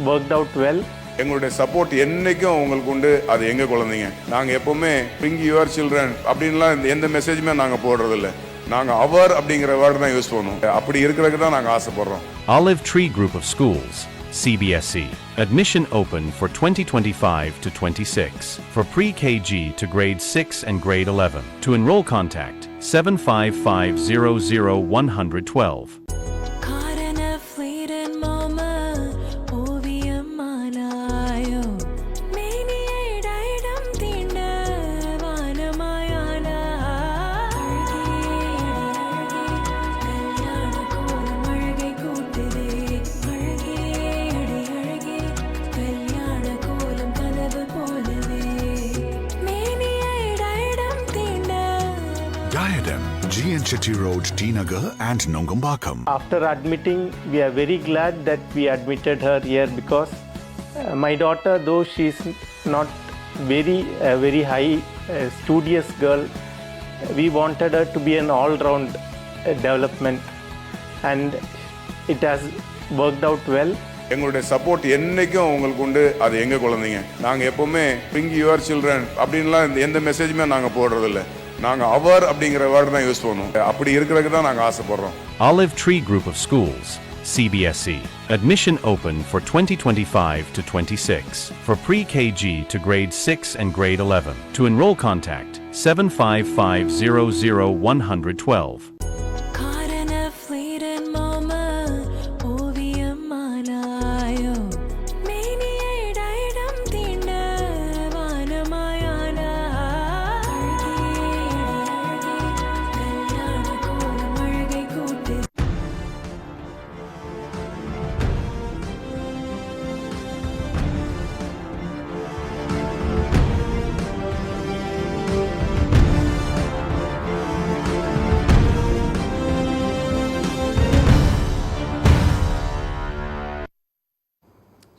worked out well. எங்களுடைய support என்னைக்கும் உங்களுக்கு உண்டு. அது எங்க குழந்தைங்க. நாங்கள் எப்பவுமே bring your children அப்படின்லாம் எந்த மெசேஜுமே நாங்கள் போடுறதில்ல. நாங்கள் அவர் அப்படிங்கிற வேர்டு தான் யூஸ் பண்ணுவோம். அப்படி இருக்கிறதுக்கு தான் நாங்கள் ஆசைப்படுறோம். Olive Tree Group of Schools, CBSE. Admission open for 2025 to 26 for pre-KG to grade 6 and grade 11. To enroll, contact 755-00112. Diadem, G.N. Shetty Road, T Nagar and Nongambakam. After admitting, we are very glad that we admitted her here because my daughter, though she is not very high studious girl, we wanted her to be an all-round development, and it has worked out well. எங்களுடைய support என்னைக்கும் உங்களுக்கு உண்டு. அது எங்க குழந்தைங்க. நாங்க எப்பவுமே bring your children அப்படின்லாம் எந்த மெசேஜுமே நாங்க போடுறது இல்லை. நாங்க அவர் அப்படிங்கிற வேர்டு தான் யூஸ் பண்ணுவோம். அப்படி இருக்கிறதுக்கு தான் நாங்க ஆசைப்படுறோம். Olive Tree Group of Schools, CBSE. Admission open for 2025 to 26 for pre-KG to grade 6 and grade 11. To enroll, contact 755000112.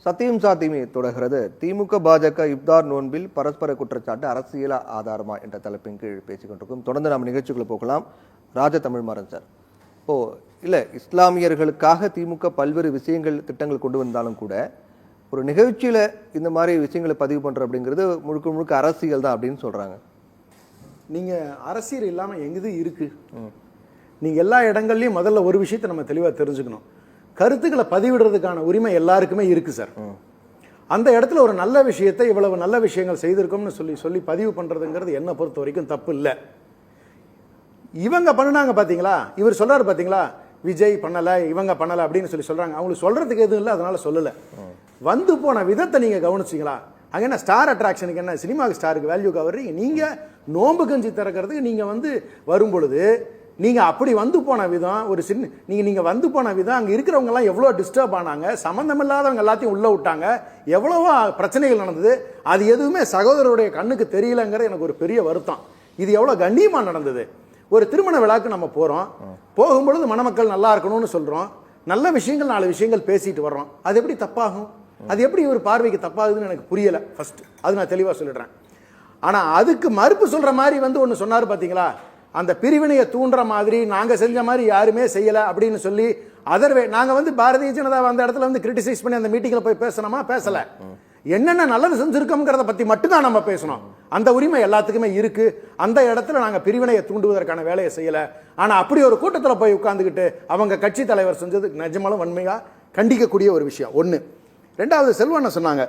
சத்தியம் சாத்தியமே தொடர்கிறது. திமுக பாஜக இப்தார் நோன்பில் பரஸ்பர குற்றச்சாட்டு அரசியல் ஆதாரமா என்ற தலைப்பின் கீழ் பேசிக் கொண்டிருக்கும். தொடர்ந்து நம்ம நிகழ்ச்சிக்குள்ள போகலாம். ராஜ தமிழ்மாறன் சார், இப்போ இல்ல இஸ்லாமியர்களுக்காக திமுக பல்வேறு விஷயங்கள் திட்டங்கள் கொண்டு வந்தாலும் கூட ஒரு நிகழ்ச்சியில இந்த மாதிரி விஷயங்களை பதிவு பண்ற அப்படிங்கிறது முழுக்க முழுக்க அரசியல் தான் அப்படின்னு சொல்றாங்க. நீங்க அரசியல் இல்லாம எங்குது இருக்கு? நீங்க எல்லா இடங்கள்லயும் முதல்ல ஒரு விஷயத்தை நம்ம தெளிவா தெரிஞ்சுக்கணும். கருத்துக்களை பதிவிடுறதுக்கான உரிமை எல்லாருக்குமே இருக்கு சார். அந்த இடத்துல ஒரு நல்ல விஷயத்தை இவ்வளவு நல்ல விஷயங்கள் செய்திருக்கோம்னு சொல்லி பதிவு பண்றதுங்கிறது என்ன பொறுத்த வரைக்கும் தப்பு இல்லை. இவங்க பண்ணுனாங்க பாத்தீங்களா, இவர் சொல்றாரு பாத்தீங்களா, விஜய் பண்ணல இவங்க பண்ணல அப்படின்னு சொல்றாங்க. அவங்களுக்கு சொல்றதுக்கு எதுவும் இல்லை, அதனால சொல்லல. வந்து போன விதத்தை நீங்க கவனிச்சிங்களா? அங்க என்ன ஸ்டார் அட்ராக்ஷனுக்கு என்ன சினிமாவுக்கு ஸ்டாருக்கு வேல்யூ கவர்றீங்க? நீங்க நோம்பு கஞ்சி திறக்கிறதுக்கு நீங்க வந்து வரும் பொழுது நீங்க அப்படி வந்து போன விதம் ஒரு சின்ன நீங்க வந்து போன விதம் அங்க இருக்கிறவங்க எல்லாம் எவ்வளவு டிஸ்டர்ப் ஆனாங்க, சம்பந்தம் இல்லாதவங்க எல்லாத்தையும் உள்ள விட்டாங்க, எவ்வளவோ பிரச்சனைகள் நடந்தது. அது எதுவுமே சகோதரருடைய கண்ணுக்கு தெரியலங்கிறது எனக்கு ஒரு பெரிய வருத்தம். இது எவ்வளவு கண்ணியமா நடந்தது. ஒரு திருமண விழாக்கு நம்ம போறோம், போகும்பொழுது மணமக்கள் நல்லா இருக்கணும்னு சொல்றோம், நல்ல விஷயங்கள் 4 விஷயங்கள் பேசிட்டு வர்றோம். அது எப்படி தப்பாகும்? அது எப்படி ஒரு பார்வைக்கு தப்பாகுதுன்னு எனக்கு புரியல. ஃபர்ஸ்ட் அது நான் தெளிவா சொல்லிடுறேன். ஆனா அதுக்கு மறுப்பு சொல்ற மாதிரி வந்து ஒன்னு சொன்னாரு பாத்தீங்களா, அந்த பிரிவினையை தூண்டுற மாதிரி நாங்க செஞ்ச மாதிரி யாருமே செய்யல அப்படின்னு சொல்லி அதர்வே நாங்க வந்து பாரதிய ஜனதா அந்த இடத்துல வந்து கிரிட்டிசைஸ் பண்ணி அந்த மீட்டிங்ல போய் பேசணுமா? பேசல. என்னென்ன நல்லது செஞ்சிருக்கோம்ங்கிறத பத்தி மட்டும்தான் நம்ம பேசணும். அந்த உரிமை எல்லாத்துக்குமே இருக்கு. அந்த இடத்துல நாங்க பிரிவினையை தூண்டுவதற்கான வேலையை செய்யல. ஆனா அப்படி ஒரு கூட்டத்தில் போய் உட்கார்ந்துக்கிட்டு அவங்க கட்சி தலைவர் செஞ்சது நிஜமாலும் வன்மையா கண்டிக்கக்கூடிய ஒரு விஷயம். ஒண்ணு. ரெண்டாவது, செல்வன் சொன்னாங்க,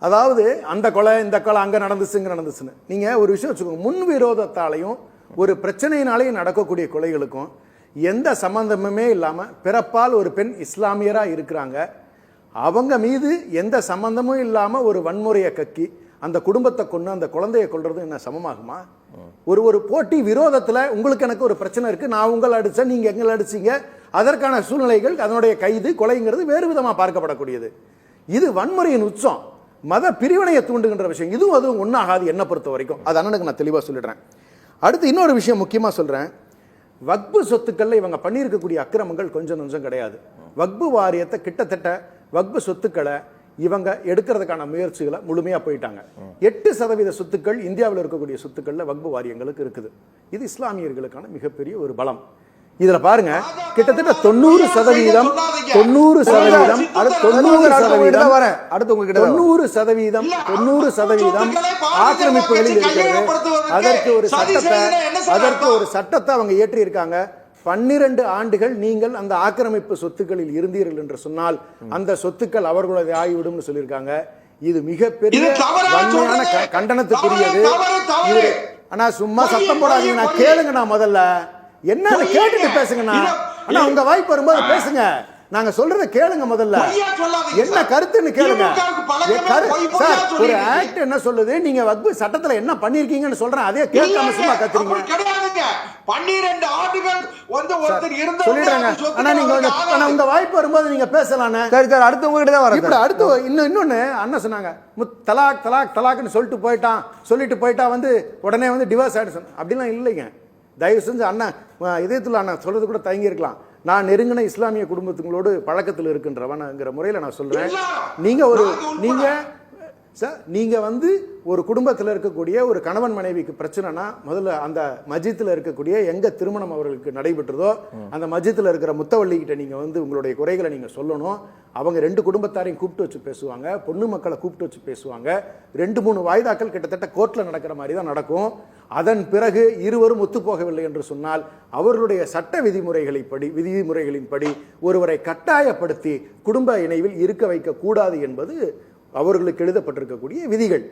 அதாவது அந்த கொலை இந்த கொலை அங்க நடந்துச்சுன்னு. நீங்க ஒரு விஷயம் வச்சுக்கோங்க, முன் விரோதத்தாலையும் ஒரு பிரச்சனையினாலையும் நடக்கக்கூடிய கொலைகளுக்கும் எந்த சம்பந்தமுமே இல்லாம பிறப்பால் ஒரு பெண் இஸ்லாமியரா இருக்கிறாங்க, அவங்க மீது எந்த சம்பந்தமும் இல்லாம ஒரு வன்முறையை கக்கி அந்த குடும்பத்தை கொண்டு அந்த குழந்தையை கொல்றது என்ன சமமாகுமா? ஒரு போட்டி விரோதத்துல உங்களுக்கு எனக்கு ஒரு பிரச்சனை இருக்கு, நான் உங்களை அடிச்சேன், நீங்க எங்களை அடிச்சீங்க, அதற்கான சூழ்நிலைகள் அதனுடைய கைது கொலைங்கிறது வேறு விதமா பார்க்கப்படக்கூடியது. இது வன்முறையின் உச்சம், மத பிரிவினையை தூண்டுகின்ற விஷயம். இதுவும் அதுவும் ஒன்றாகாது என்ன பொறுத்த வரைக்கும். அது அண்ணனுக்கு நான் தெளிவாக சொல்லிடுறேன். அடுத்து இன்னொரு விஷயம் முக்கியமாக சொல்கிறேன். வக்பு சொத்துக்களில் இவங்க பண்ணியிருக்கக்கூடிய அக்கிரமங்கள் கொஞ்சம் கொஞ்சம் கிடையாது. வக்பு வாரியத்தை கிட்டத்தட்ட வக்பு சொத்துக்களை இவங்க எடுக்கிறதுக்கான முயற்சிகளை முழுமையாக போயிட்டாங்க. 8% சொத்துக்கள் இந்தியாவில் இருக்கக்கூடிய சொத்துக்களில் வக்பு வாரியங்களுக்கு இருக்குது. இது இஸ்லாமியர்களுக்கான மிகப்பெரிய ஒரு பலம். இதுல பாருங்க, கிட்டத்தட்ட 90% ஆக்கிரமிப்புகளில் இருக்கிறது. அதற்கு ஒரு சட்டத்தை அவங்க ஏற்றி இருக்காங்க. 12 ஆண்டுகள் நீங்கள் அந்த ஆக்கிரமிப்பு சொத்துக்களில் இருந்தீர்கள் என்று சொன்னால் அந்த சொத்துக்கள் அவர்களுடைய ஆகிவிடும் சொல்லியிருக்காங்க. இது மிகப்பெரிய வன்மையான கண்டனத்துக்குரியது. ஆனா சும்மா சத்தம் போடாதீங்க, நான் கேளுங்க. நான் முதல்ல என்ன கேட்டுட்டு பேசுங்கண்ணா. ஆனா உங்க வாய்ப்பு வரும்போது பேசுங்க, நாங்க சொல்றத கேளுங்க. முதல்ல என்ன கருத்துன்னு கேளுங்க. ஒரு ஆக்ட் என்ன சொல்லுது, நீங்க வக்பு சட்டத்துல என்ன பண்ணிருக்கீங்கன்னு சொல்றேன், அதே கேட்காம சும்மா கத்துறீங்க. 12 ஆண்டுகள் வந்து ஒருத்தர் இருந்த சொல்லிடுறாங்க. ஆனா நீங்க உங்க வாய்ப்பு வரும்போது நீங்க பேசலாம். சரி சார், அடுத்து உங்ககிட்ட தான் வரேன். இப்படி அடுத்து இன்னொன்னு அண்ணன் சொன்னாங்க, தலாக் தலாக் தலாக்னு சொல்லிட்டு போயிட்டா வந்து உடனே வந்து டிவோர்ஸ் ஆயிடுச்சு அப்படிலாம் இல்லைங்க. தயவு செஞ்சு அண்ணன் இதயத்துல அண்ணன் சொல்றது கூட தயங்கி இருக்கலாம். நான் நெருங்கின இஸ்லாமிய குடும்பத்துங்களோடு பழக்கத்தில் இருக்கின்றவன்ங்கிற முறையில் நான் சொல்றேன். நீங்க சார் நீங்கள் வந்து ஒரு குடும்பத்தில் இருக்கக்கூடிய ஒரு கணவன் மனைவிக்கு பிரச்சனைனா முதல்ல அந்த மஸ்ஜித்தில் இருக்கக்கூடிய எங்கே திருமணம் அவர்களுக்கு நடைபெற்றதோ அந்த மஸ்ஜித்தில் இருக்கிற முத்தவள்ளிக்கிட்ட நீங்கள் வந்து உங்களுடைய குறைகளை நீங்கள் சொல்லணும். அவங்க 2 குடும்பத்தாரையும் கூப்பிட்டு வச்சு பேசுவாங்க, பொண்ணு மக்களை கூப்பிட்டு வச்சு பேசுவாங்க. 2-3 வாய்தாக்கள் கிட்டத்தட்ட கோர்ட்டில் நடக்கிற மாதிரி தான் நடக்கும். அதன் பிறகு இருவரும் ஒத்துப்போகவில்லை என்று சொன்னால் அவர்களுடைய சட்ட விதிமுறைகளின்படி ஒருவரை கட்டாயப்படுத்தி குடும்ப இணைவில் இருக்க வைக்கக்கூடாது என்பது அவர்களுக்கு எழுதப்பட்டிருக்கக்கூடிய விதிகள்.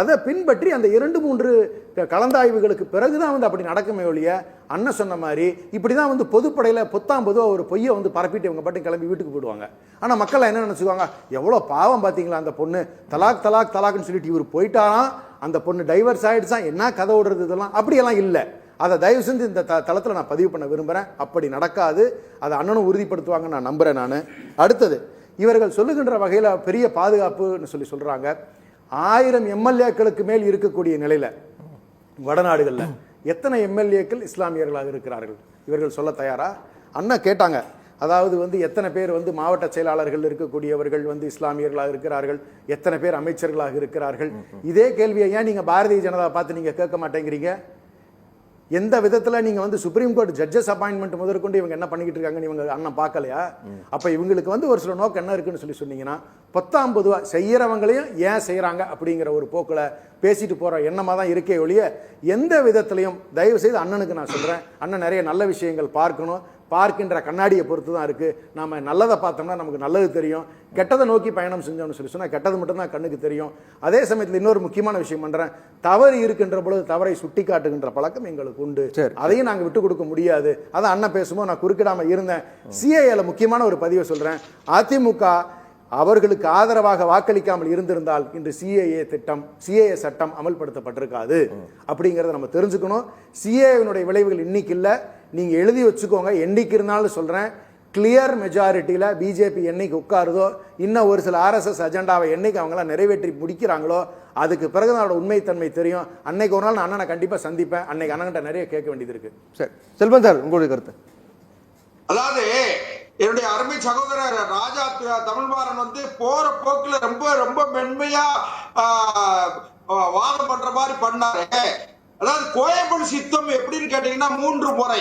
அதை பின்பற்றி அந்த 2-3 கலந்தாய்வுகளுக்கு பிறகுதான் வந்து அப்படி நடக்குமே ஒழிய அண்ணன் சொன்ன மாதிரி இப்படிதான் வந்து பொதுப்படையில் பொதுவாக ஒரு பொய்யை வந்து பரப்பிட்டு இவங்க பாட்டு கிளம்பி வீட்டுக்கு போயிடுவாங்க. ஆனால் மக்கள் என்ன நினச்சிக்குவாங்க, எவ்வளோ பாவம் பார்த்தீங்களா அந்த பொண்ணு, தலாக்னு சொல்லிட்டு இவர் போயிட்டாராம், அந்த பொண்ணு டைவர்ஸ் ஆயிடுச்சா, என்ன கதை ஓடுறது, இதெல்லாம் அப்படியெல்லாம் இல்லை. அதை தயவு செஞ்சு இந்த தளத்தில் நான் பதிவு பண்ண விரும்புகிறேன். அப்படி நடக்காது, அதை அண்ணனும் உறுதிப்படுத்துவாங்க நான் நம்புகிறேன். நான் அடுத்தது இவர்கள் சொல்லுகின்ற வகையில் பெரிய பாதுகாப்புன்னு சொல்கிறாங்க. 1000 எம்எல்ஏக்களுக்கு மேல் இருக்கக்கூடிய நிலையில் வடநாடுகளில் எத்தனை எம்எல்ஏக்கள் இஸ்லாமியர்களாக இருக்கிறார்கள் இவர்கள் சொல்ல தயாரா? அண்ணன் கேட்டாங்க, அதாவது வந்து எத்தனை பேர் வந்து மாவட்ட செயலாளர்கள் இருக்கக்கூடியவர்கள் வந்து இஸ்லாமியர்களாக இருக்கிறார்கள், எத்தனை பேர் அமைச்சர்களாக இருக்கிறார்கள். இதே கேள்வியை ஏன் நீங்கள் பாரதிய ஜனதா பார்த்து நீங்கள் கேட்க மாட்டேங்கிறீங்க? எந்த விதத்தில் நீங்கள் வந்து சுப்ரீம் கோர்ட் ஜட்ஜஸ் அப்பாயின்மெண்ட் முதற்கொண்டு இவங்க என்ன பண்ணிக்கிட்டு இருக்காங்கன்னு இவங்க அண்ணன் பார்க்கலையா? அப்போ இவங்களுக்கு வந்து ஒரு சில நோக்கம் என்ன இருக்குன்னு சொன்னீங்கன்னா, 10 பொதுவாக செய்கிறவங்களையும் ஏன் செய்கிறாங்க அப்படிங்கிற ஒரு போக்கில் பேசிட்டு போகிற எண்ணமாக தான் இருக்கே ஒழிய எந்த விதத்திலையும் தயவு செய்து அண்ணனுக்கு நான் சொல்கிறேன், அண்ணன் நிறைய நல்ல விஷயங்கள் பார்க்கணும், பார்க்கின்ற கண்ணாடியை பொறுத்து தான் இருக்குது. நம்ம நல்லதை பார்த்தோம்னா நமக்கு நல்லது தெரியும், கெட்டதை நோக்கி பயணம் செஞ்சோம்னு சொன்னால் கெட்டது மட்டும்தான் கண்ணுக்கு தெரியும். அதே சமயத்தில் இன்னொரு முக்கியமான விஷயம் பண்ணுறேன், தவறு இருக்கின்ற பொழுது தவறை சுட்டி காட்டுகின்ற பழக்கம் எங்களுக்கு உண்டு. அதையும் நாங்கள் விட்டு கொடுக்க முடியாது. அதான் அண்ணன் பேசும்போது நான் குறுக்கிடாமல் இருந்தேன். சிஏஏல முக்கியமான ஒரு பதிவை சொல்கிறேன். அதிமுக அவர்களுக்கு ஆதரவாக வாக்களிக்காமல் இருந்திருந்தால் இன்று சிஏஏ சட்டம் அமல்படுத்தப்பட்டிருக்காது அப்படிங்கிறத நம்ம தெரிஞ்சுக்கணும். சிஏஏனுடைய விளைவுகள் இன்னைக்கு இல்லை, நீங்கள் எழுதி வச்சுக்கோங்க. என்னைக்கு இருந்தாலும் சொல்கிறேன், கிளியர் மெஜாரிட்டியில் பிஜேபி என்னைக்கு உட்காருதோ, இன்னும் ஒரு சில RSS அஜெண்டாவை என்னைக்கு அவங்களாம் நிறைவேற்றி முடிக்கிறாங்களோ அதுக்கு பிறகு தான் உண்மைத்தன்மை தெரியும். அன்னைக்கு ஒரு நாள் நான் அண்ணனை கண்டிப்பாக சந்திப்பேன். அன்னைக்கு அண்ணன்கிட்ட நிறைய கேட்க வேண்டியது இருக்கு. சரி, செல்வன் சார் உங்களுடைய கருத்து. அதாவது என்னுடைய அருமை சகோதரர் ராஜா தமிழ்மாறன் வந்து போற போக்குல ரொம்ப ரொம்ப மென்மையா வாதம் பண்ற மாதிரி பண்ணாரு. அதாவது கோயம்பல் சித்தம் எப்படின்னு கேட்டீங்கன்னா 3 முறை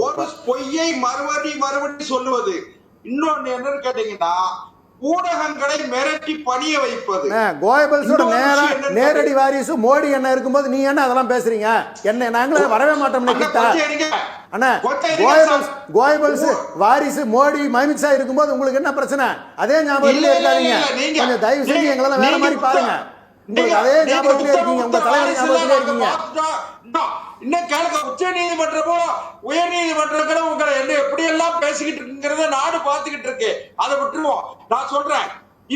ஒரு பொய்யை மறுபடி சொல்லுவது, இன்னொன்னு என்னன்னு கேட்டீங்கன்னா ஊடகங்களை மிரட்டி பணிய வைப்பது. கோயபல்ஸோட நேரடி வாரிசு மோடி என்ன இருக்கும்போது நீ என்ன அதெல்லாம் பேசுறீங்க? என்ன நாங்களே வரவே மாட்டோம். கோயபல்ஸ் வாரிசு மோடி அமித்ஷா இருக்கும்போது உங்களுக்கு என்ன பிரச்சனை? அதே ஞாபகத்திலே இருக்காதீங்க. கொஞ்சம் தயவு செஞ்சு எங்களெல்லாம் வேற மாதிரி பாருங்க. உங்களுக்கு அதே ஞாபகத்திலே இருக்கீங்க, உங்க தலைவர் ஞாபகத்திலே இருக்கீங்க. இன்னும் கேளுங்க, உச்ச நீதிமன்றமோ உயர் நீதிமன்றங்களும் உங்களை என்ன எப்படி எல்லாம் பேசிக்கிட்டு இருக்குங்கிறத நாடு பார்த்துக்கிட்டு இருக்கு. அதை விட்டுருவோம். நான் சொல்றேன்,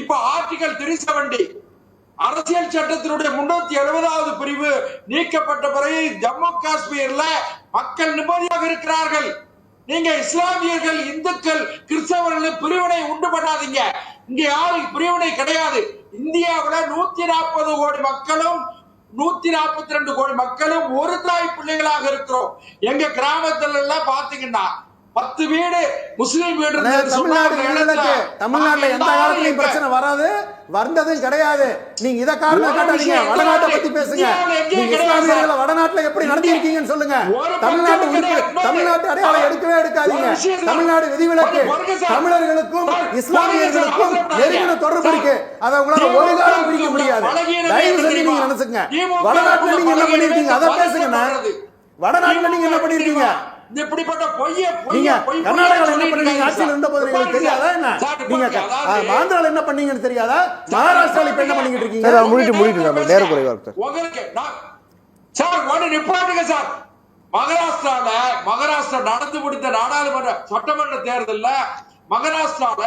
இப்ப ஆர்டிகல் 370 அரசியல் சட்டத்தினுடைய 370வது பிரிவு நீக்கப்பட்ட பிறகு ஜம்மு காஷ்மீர்ல மக்கள் நிம்மதியாக இருக்கிறார்கள். நீங்க இஸ்லாமியர்கள், இந்துக்கள், கிறிஸ்தவர்கள் பிரிவினை உண்டு பண்ணாதீங்க. இங்க யாரும் பிரிவினை கிடையாது. இந்தியாவுல 140 கோடி மக்களும் 142 கோடி மக்களும் ஒரு தாய் பிள்ளைகளாக இருக்கிறோம். எங்க கிராமத்துல எல்லாம் பாத்தீங்கன்னா 10 வீடு முஸ்லீம் வீடு. தமிழ்நாட்டுல எந்த காலத்திலயும் பிரச்சனை வராது, வந்ததும் கிடையாது. நீங்க இத காரணம் காட்டாதீங்க. வடநாட்டை பத்தி பேசுங்க. நீங்க இஸ்லாமியர்களை வடநாட்டுல எப்படி நடத்தி இருக்கீங்கன்னு சொல்லுங்க. தமிழ்நாட்டு அடையாளம் எடுக்கவே எடுக்காதீங்க. தமிழ்நாடு விதிவிலக்கு. தமிழர்களுக்கும் இஸ்லாமியர்களுக்கும் நெருங்கின தொடர்பு இருக்கு. அதை உங்களால ஒரு காலம் பிரிக்க முடியாது. தயவு செஞ்சு நீங்க நினைச்சுங்க. வடநாட்டுல நீங்க என்ன பண்ணிருக்கீங்க அதை பேசுங்க. வடநாட்டுல நீங்க என்ன பண்ணிருக்கீங்க? இப்படிப்பட்ட பொய்ய கர்நாடகாவில் என்ன பண்ணீங்க? ஆட்சியில் இருந்த போது உங்களுக்கு தெரியாதா? என்ன நீங்க ஆந்திரால என்ன பண்ணீங்கன்னு தெரியாதா? மகாராஷ்டிரால இப்ப என்ன பண்ணிட்டு இருக்கீங்க? முடிட்டு நம்ம நேர குறைவா இருக்கு உங்களுக்கு. சார் ஒன்னு நிப்பாட்டுங்க சார். மகாராஷ்டிரா நடந்து முடிந்த நாடாளுமன்ற சட்டமன்ற தேர்தல்ல மகாராஷ்டிரால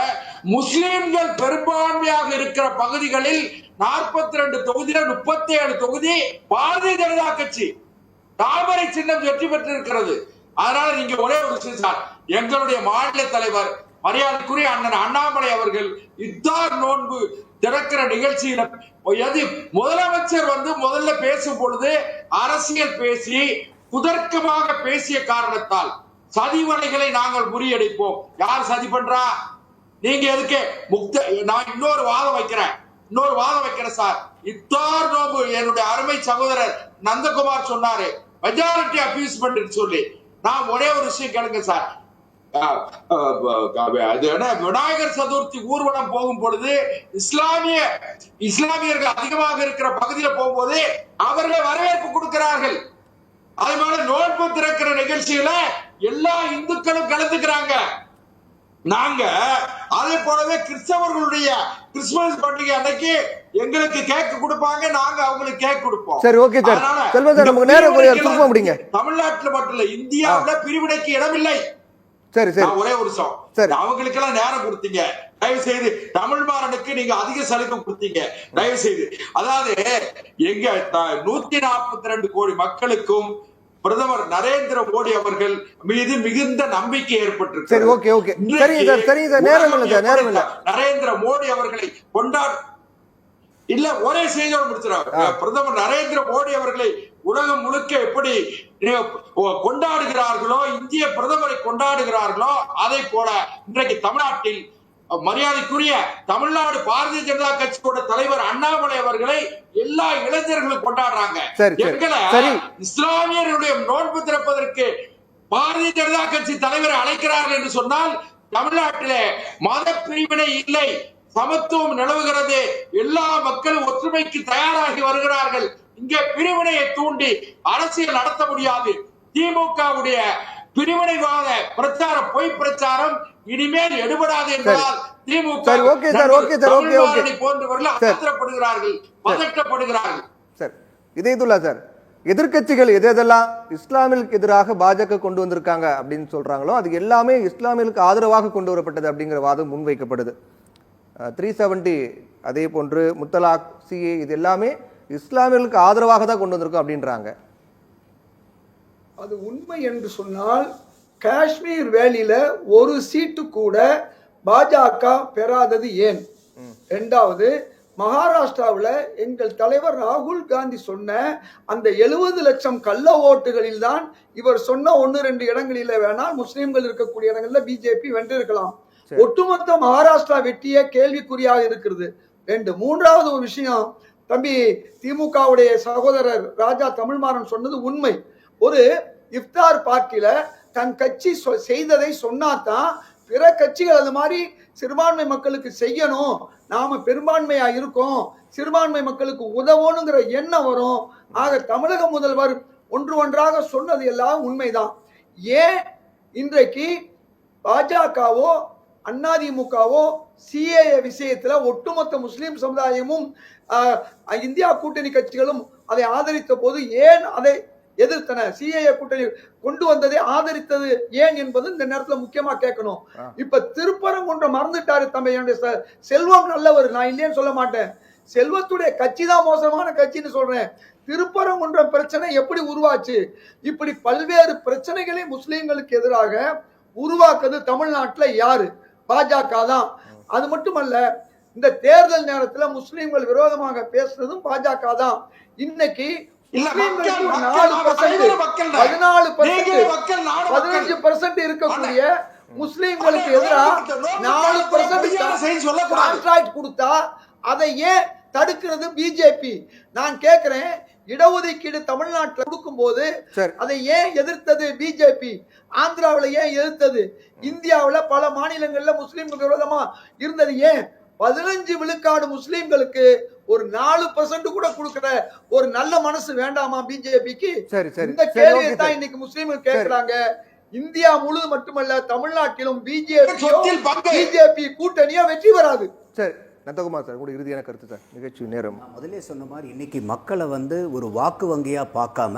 முஸ்லிம்கள் பெரும்பான்மையாக இருக்கிற பகுதிகளில் 42 தொகுதியில் 37 தொகுதி பாரதிய ஜனதா கட்சி தாமரை சின்னம் வெற்றி பெற்றிருக்கிறது. அதனால நீங்க ஒரே ஒரு விஷயம் சார், எங்களுடைய மாநில தலைவர் மரியாதைக்குரிய அண்ணன் அண்ணாமலை அவர்கள் இஃப்தார் நோன்பு திறக்கிற நிகழ்ச்சியில முதலமைச்சர் வந்து முதல்ல பேசும் பொழுது அரசியல் பேசி குதர்க்கமாக பேசிய காரணத்தால் சதிவலைகளை நாங்கள் முறியடிப்போம். யார் சதி பண்றா? நீங்க எதுக்கு நான் இன்னொரு வாதம் வைக்கிறேன். இன்னொரு வாதம் வைக்கிறேன் சார். இஃப்தார் நோன்பு என்னுடைய அருமை சகோதரர் நந்தகுமார் சொன்னாரு மெஜாரிட்டி அபியூஸ்மெண்ட் சொல்லி. நான் ஒரே ஒரு விஷயம் கேளுங்க சார். அது என்ன, விநாயகர் சதுர்த்தி ஊர்வலம் போகும் பொழுது இஸ்லாமியர்கள் அதிகமாக இருக்கிற பகுதியில போகும்போது அவர்கள் வரவேற்பு கொடுக்கிறார்கள். அதே மாதிரி நோன்பு திறக்கிற நிகழ்ச்சியில எல்லா இந்துக்களும் கலந்துக்கிறாங்க. நாங்க அதே போலவே கிறிஸ்தவர்களுடைய கிறிஸ்துமஸ் பண்டிகை அன்னைக்கு எங்களுக்கு கேக் கொடுப்பாங்க, நாங்க அவங்களுக்கு கேக் கொடுப்போம். சரி, ஓகே சார். செல்வம் சார், நமக்கு நேரம் சுருக்கமா முடிங்க. தமிழ்நாட்டுல மட்டும் இல்ல, இந்தியாவுல பிரிவினைக்கு இடமில்லை. சரி சரி, ஒரே ஒரு நிமிஷம். அவங்களுக்கு எல்லாம் நேரம் கொடுத்தீங்க, தயவு செய்து. தமிழ் மாறனுக்கு நீங்க அதிக சலுகை கொடுத்தீங்க, தயவு செய்து. அதாவது எங்க 142 கோடி மக்களுக்கும் பிரதமர் நரேந்திர மோடி அவர்கள் மீது மிகுந்த நம்பிக்கை ஏற்பட்டிருக்கு. சரி, ஓகே ஓகே, சரிங்க சார், சரிங்க சார், நேரம் இல்ல சார், நேரம் இல்ல. நரேந்திர மோடி அவர்களை ஒரே செய்தியோடு முடிச்சிடாரு. பிரதமர் நரேந்திர மோடி அவர்களை உலகம் முழுக்க எப்படி கொண்டாடுகிறார்களோ, இந்திய பிரதமரை கொண்டாடுகிறார்களோ, அதை போல இன்றைக்கு தமிழ்நாட்டில் மரியாதைக்குரிய தமிழ்நாடு பாரதிய ஜனதா கட்சியோட தலைவர் அண்ணாமலை அவர்களை எல்லா இளைஞர்களும் கொண்டாடுறாங்க. எங்களை இஸ்லாமியர்களுடைய நோன்பு திறப்பதற்கு பாரதிய ஜனதா கட்சி தலைவரை அழைக்கிறார்கள் என்று சொன்னால் தமிழ்நாட்டிலே மத பிரிவினை இல்லை, சமத்துவம் நிலவுகிறது, எல்லா மக்களும் ஒற்றுமைக்கு தயாராகி வருகிறார்கள். இங்கே பிரிவினையை தூண்டி அரசியல் நடத்த முடியாது. திமுகவுடைய பிரிவினைவாத பிரச்சாரம், பொய் பிரச்சாரம் இனிமேல் எடுபடாது என்பதால் திமுக போன்றவர்கள் ஆத்திரப்படுகிறார்கள், பதட்டப்படுகிறார்கள். சார், இதேதுல்லா சார், எதிர்கட்சிகள் எதெல்லாம் இஸ்லாமிற்கு எதிராக பாஜக கொண்டு வந்திருக்காங்க அப்படின்னு சொல்றாங்களோ அது எல்லாமே இஸ்லாமியர்களுக்கு ஆதரவாக கொண்டு வரப்பட்டது அப்படிங்கிற வாதம் முன்வைக்கப்படுது. 370 அதே போன்று முத்தலாக், சிஏ, இது எல்லாமே இஸ்லாமியர்களுக்கு ஆதரவாக தான் கொண்டு வந்திருக்கோம் அப்படின்றாங்க. அது உண்மை என்று சொன்னால் காஷ்மீர் வேலியில ஒரு சீட்டு கூட பாஜக பெறாதது ஏன்? இரண்டாவது, மகாராஷ்டிராவில் எங்கள் தலைவர் ராகுல் காந்தி சொன்ன அந்த 70 லட்சம் கள்ள ஓட்டுகளில் தான் இவர் சொன்ன 1-2 இடங்களில் வேணால் முஸ்லிம்கள் இருக்கக்கூடிய இடங்களில் பிஜேபி வென்றிருக்கலாம். ஒட்டுமொத்த மகாராஷ்டிரா வெற்றிய கேள்விக்குறியாக இருக்கிறது. மூன்றாவது ஒரு விஷயம், தம்பி திமுகவுடைய சகோதரர் ராஜா தமிழ்மாறன் சொன்னது உண்மை. ஒரு இஃப்தார் பார்ட்டியில தன் கட்சி செய்ததை சொன்னாதான் பிற கட்சிகள் அது மாதிரி சிறுபான்மை மக்களுக்கு செய்யணும், நாம பெரும்பான்மையா இருக்கோம், சிறுபான்மை மக்களுக்கு உதவணுங்கிற எண்ணம் வரும். ஆக தமிழக முதல்வர் ஒன்றாக சொன்னது எல்லாம் உண்மைதான். ஏன் இன்றைக்கு பாஜகவோ அதிமுகவோ சிஏஏ விஷயத்துல ஒட்டுமொத்த முஸ்லிம் சமுதாயமும் இந்தியா கூட்டணி கட்சிகளும் அதை ஆதரித்த போது ஏன் அதை எதிர்த்தன? சிஏஏ கூட்டணி கொண்டு வந்ததை ஆதரித்தது ஏன் என்பது இந்த நேரத்துல முக்கியமா கேட்கணும். இப்ப திருப்பரங்குன்றம் மறந்துட்டாரு தம்பி. என்னுடைய செல்வம் நல்லவர், நான் இல்லைன்னு சொல்ல மாட்டேன், செல்வத்துடைய கட்சி தான் மோசமான கட்சின்னு சொல்றேன். திருப்பரங்குன்றம் பிரச்சனை எப்படி உருவாச்சு? இப்படி பல்வேறு பிரச்சனைகளை முஸ்லிம்களுக்கு எதிராக உருவாக்குறது தமிழ்நாட்டுல யாரு? பாஜக தான். அது மட்டுமல்ல, இந்த தேர்தல் நேரத்துல முஸ்லிம்கள் விரோதமாக பேசுறதும் பாஜக தான். இன்னைக்கு 14% இருக்கக்கூடிய முஸ்லிம்களுக்கு எதிராக 4% கான்ட்ராக்ட் கொடுத்தா அதை ஏன் தடுக்கிறது பிஜேபி? நான் கேட்கிறேன், இடஒதுக்கீடு தமிழ்நாட்டில் கொடுக்கும் போது அதை ஏன் எதிர்த்தது பிஜேபி? ஆந்திராவில் ஏன் எதிர்த்தது? இந்தியாவில் பல மாநிலங்கள்ல முஸ்லிம்கள் விரோதமா இருந்தது ஏன்? 15 விழுக்காடு முஸ்லிம்களுக்கு ஒரு 4% கூட கொடுக்கிற ஒரு நல்ல மனசு வேண்டாமா பிஜேபிக்கு? இந்த கேள்வியை தான் இன்னைக்கு முஸ்லிம்கள் கேட்கிறாங்க. இந்தியா முழுது மட்டுமல்ல, தமிழ்நாட்டிலும் பிஜேபி கூட்டணியா வெற்றி பெறாது. சரி, நந்தகுமார் சார், கூட இறுதியான கருத்து சார். நிகழ்ச்சி நேரம். முதலே சொன்ன மாதிரி இன்னைக்கு மக்களை ஒரு வாக்கு வங்கியா பார்க்காம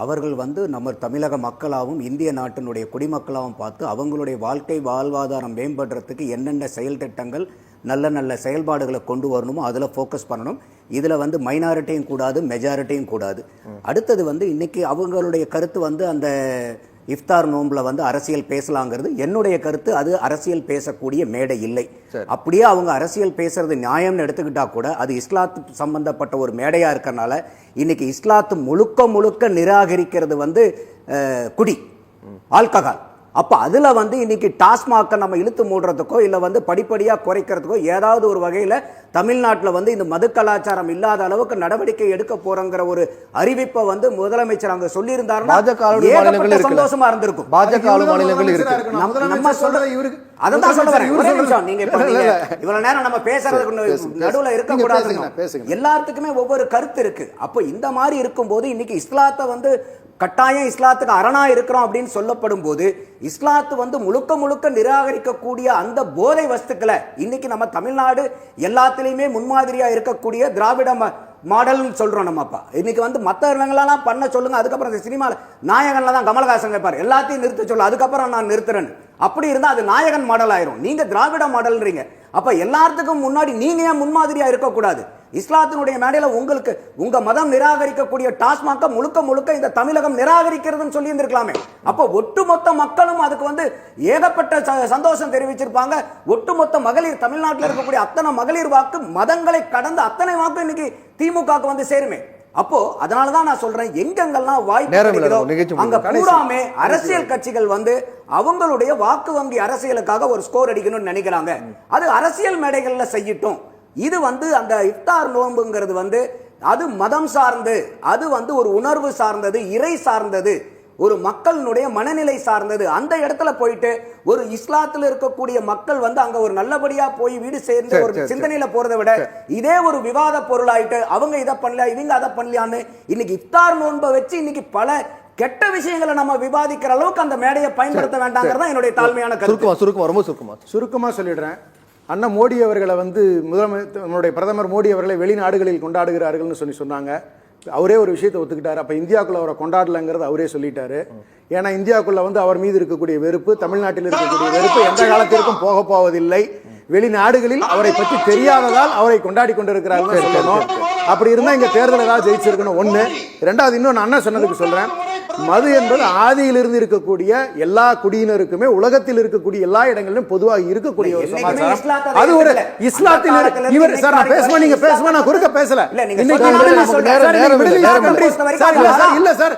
அவர்கள் நம்ம தமிழக மக்களாகவும் இந்திய நாட்டினுடைய குடிமக்களாகவும் பார்த்து அவங்களுடைய வாழ்க்கை வாழ்வாதாரம் மேம்படுறதுக்கு என்னென்ன செயல் திட்டங்கள், நல்ல நல்ல செயல்பாடுகளை கொண்டு வரணுமோ அதில் ஃபோக்கஸ் பண்ணணும். இதில் மைனாரிட்டியும் கூடாது, மெஜாரிட்டியும் கூடாது. அடுத்தது இன்னைக்கு அவங்களுடைய கருத்து அந்த இஃப்தார் நோம்பில் அரசியல் பேசலாங்கிறது என்னுடைய கருத்து. அது அரசியல் பேசக்கூடிய மேடை இல்லை. அப்படியே அவங்க அரசியல் பேசுறது நியாயம்னு எடுத்துக்கிட்டா கூட அது இஸ்லாத்து சம்பந்தப்பட்ட ஒரு மேடையா இருக்கறனால இன்னைக்கு இஸ்லாத்து முழுக்க நிராகரிக்கிறது குடி, ஆல்கஹால். அப்ப அதுல வந்து இன்னைக்கு டாஸ்மாக்க நம்ம இழுத்து மூடுறதுக்கோ இல்ல வந்து படிப்படியா குறைக்கிறதுக்கோ ஏதாவது ஒரு வகையில தமிழ்நாட்டில் வந்து இந்த மது கலாச்சாரம் இல்லாத அளவுக்கு நடவடிக்கை எடுக்க போறங்கிற ஒரு அறிவிப்பை வந்து முதலமைச்சர் அங்க சொல்லி இருந்தாருன்னா சந்தோஷமா இருந்திருக்கும். பாஜக மாநிலங்கள் இருக்கு. நம்ம சொல்றது இவருக்கு அதான் சொல்றேன். நீங்க இவ்வளவு நேரம் நம்ம பேசுறதுக்கு நடுவுல இருக்க கூடாது. எல்லாத்துக்குமே ஒவ்வொரு கருத்து இருக்கு. அப்போ இந்த மாதிரி இருக்கும்போது இன்னைக்கு இஸ்லாத்தை வந்து கட்டாயம் இஸ்லாத்துக்கு அரணா இருக்கிறோம் அப்படின்னு சொல்லப்படும் போது இஸ்லாத்து வந்து முழுக்க முழுக்க நிராகரிக்கக்கூடிய அந்த போதை வஸ்துக்களை இன்னைக்கு நம்ம தமிழ்நாடு எல்லாத்திலையுமே முன்மாதிரியா இருக்கக்கூடிய திராவிட மாடல்னு சொல்றோம் நம்ம. அப்பா இன்னைக்கு வந்து மற்ற இடங்களெல்லாம் பண்ண சொல்லுங்க, அதுக்கப்புறம் இந்த சினிமாவில் நாயகன்ல தான் கமலஹாசன் கேட்பார் எல்லாத்தையும் நிறுத்த சொல்ல, அதுக்கப்புறம் நான் நிறுத்துறேன். அப்படி இருந்தா அது நாயகன் மாடல் ஆயிரும். நீங்க திராவிட மாடல்ன்றீங்க. அப்ப எல்லாத்துக்கும் முன்னாடி நீங்க ஏன் முன்மாதிரியா இருக்கக்கூடாது? இஸ்லாத்தினுடைய மேடையில உங்களுக்கு உங்க மதம் நிராகரிக்கக்கூடிய டாஸ்மாக முழுக்க முழுக்க இந்த தமிழகம் நிராகரிக்கிறதுன்னு சொல்லி இருந்திருக்கலாமே. அப்ப ஒட்டுமொத்த மக்களும் அதுக்கு வந்து ஏகப்பட்ட சந்தோஷம் தெரிவிச்சிருப்பாங்க. ஒட்டுமொத்த மகளிர் தமிழ்நாட்டில் இருக்கக்கூடிய அத்தனை மகளிர் வாக்கு மதங்களை கடந்து அத்தனை வாக்கு இன்னைக்கு திமுக வந்து சேருமே. அப்போ அதனாலதான் நான் சொல்றேன், எங்கெங்கெல்லாம் வாய்ப்பு அங்க கூடாமே அரசியல் கட்சிகள் வந்து அவங்களுடைய வாக்கு வங்கி அரசியலுக்காக ஒரு ஸ்கோர் அடிக்கணும்னு நினைக்கிறாங்க. அது அரசியல் மேடைகள்ல செய்யட்டும். இது வந்து அந்த இஃப்தார் நோன்புங்கிறது வந்து அது மதம் சார்ந்து, அது வந்து ஒரு உணர்வு சார்ந்தது, இறை சார்ந்தது, ஒரு மக்களுடைய மனநிலை சார்ந்தது. அந்த இடத்துல போயிட்டு ஒரு இஸ்லாத்தில் இருக்கக்கூடிய மக்கள் வந்து அங்க ஒரு நல்லபடியா போய் வீடு சேர்ந்து ஒரு சிந்தனையில போறதை விட இதே ஒரு விவாத பொருளாயிட்டு அவங்க இதை பண்ணல இவங்க அதை பண்ணலான்னு இன்னைக்கு இஃப்தார் நோன்பை வச்சு இன்னைக்கு பல கெட்ட விஷயங்களை நம்ம விவாதிக்கிற அளவுக்கு அந்த மேடையை பயன்படுத்த வேண்டாங்கிறதா என்னுடைய தாழ்மையான கருத்து. சுருக்கமா சொல்லிடுறேன். அண்ணன் மோடி அவர்களை வந்து நம்மளுடைய பிரதமர் மோடி அவர்களை வெளிநாடுகளில் கொண்டாடுகிறார்கள்னு சொன்னாங்க. அவரே ஒரு விஷயத்தை ஒத்துக்கிட்டாரு. அப்ப இந்தியாவுக்குள்ள அவரை கொண்டாடலங்கிறது அவரே சொல்லிட்டாரு. ஏன்னா இந்தியாவுக்குள்ள வந்து அவர் மீது இருக்கக்கூடிய வெறுப்பு, தமிழ்நாட்டில் இருக்கக்கூடிய வெறுப்பு எந்த காலத்திற்கும் போக போவதில்லை. வெளிநாடுகளில் அவரை பற்றி தெரியாததால் அவரை கொண்டாடி கொண்டிருக்கிறார்கள் சொல்லணும். அப்படி இருந்தா இங்க தேர்தல் ஏதாவது ஜெயிச்சிருக்கணும். ஒண்ணு. இரண்டாவது, இன்னொன்னு அண்ணன் சொன்னதுக்கு சொல்றேன், மது என்பது ஆதியிலிருந்து இருக்கக்கூடிய எல்லா குடியினருக்குமே உலகத்தில் இருக்கக்கூடிய எல்லா இடங்களிலும் பொதுவாக இருக்கக்கூடிய ஒரு சமாச்சாரம். அது ஒரு இஸ்லாத்தில் இவர் சார் நான் பேசுமா, நீங்க பேசுமா, நான் குறுக்க பேசல. இல்ல சார்,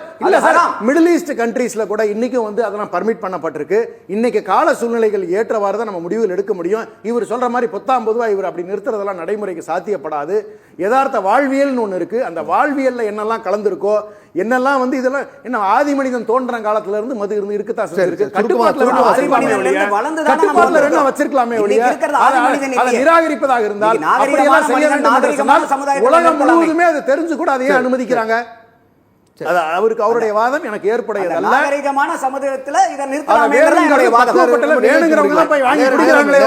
மிடில் ஈஸ்ட் கண்ட்ரீஸ்ல கூட இன்னைக்கும் வந்து அதெல்லாம் பர்மிட் பண்ணப்பட்டிருக்கு. இன்னைக்கு கால சூழ்நிலைகள் ஏற்றவாறு தான் நம்ம முடிவுகள் எடுக்க முடியும். இவர் சொல்ற மாதிரி 19 இவர் அப்படி நிறுத்துறதெல்லாம் நடைமுறைக்கு சாத்தியப்படாது. யதார்த்த வாழ்வியல்னு ஒண்ணு இருக்கு. அந்த வாழ்வியல்ல என்னெல்லாம் கலந்துருக்கோ, என்னெல்லாம் வந்து இதெல்லாம் என்ன ஆதி மனிதன் தோன்ற காலத்துல இருந்து மது இருந்து இருக்கத்தான் இருக்கு. கட்டுப்பாட்டுல வச்சிருக்கலாமே ஒழிய அதை நிராகரிப்பதாக இருந்தால் அப்படியெல்லாம் செய்ய வேண்டும். உலகம் முழுவதுமே அதை தெரிஞ்சு கூட அதையே அனுமதிக்கிறாங்க. அவருக்கு அவருடைய வாதம் எனக்கு ஏற்புடையதல்ல. நாகரிகமான சமுதாயத்துல இத நிறுத்தலாம்ங்கறதுடைய வாதம். வேணுங்கறவங்க போய் வாங்கி குடிக்கறாங்களே,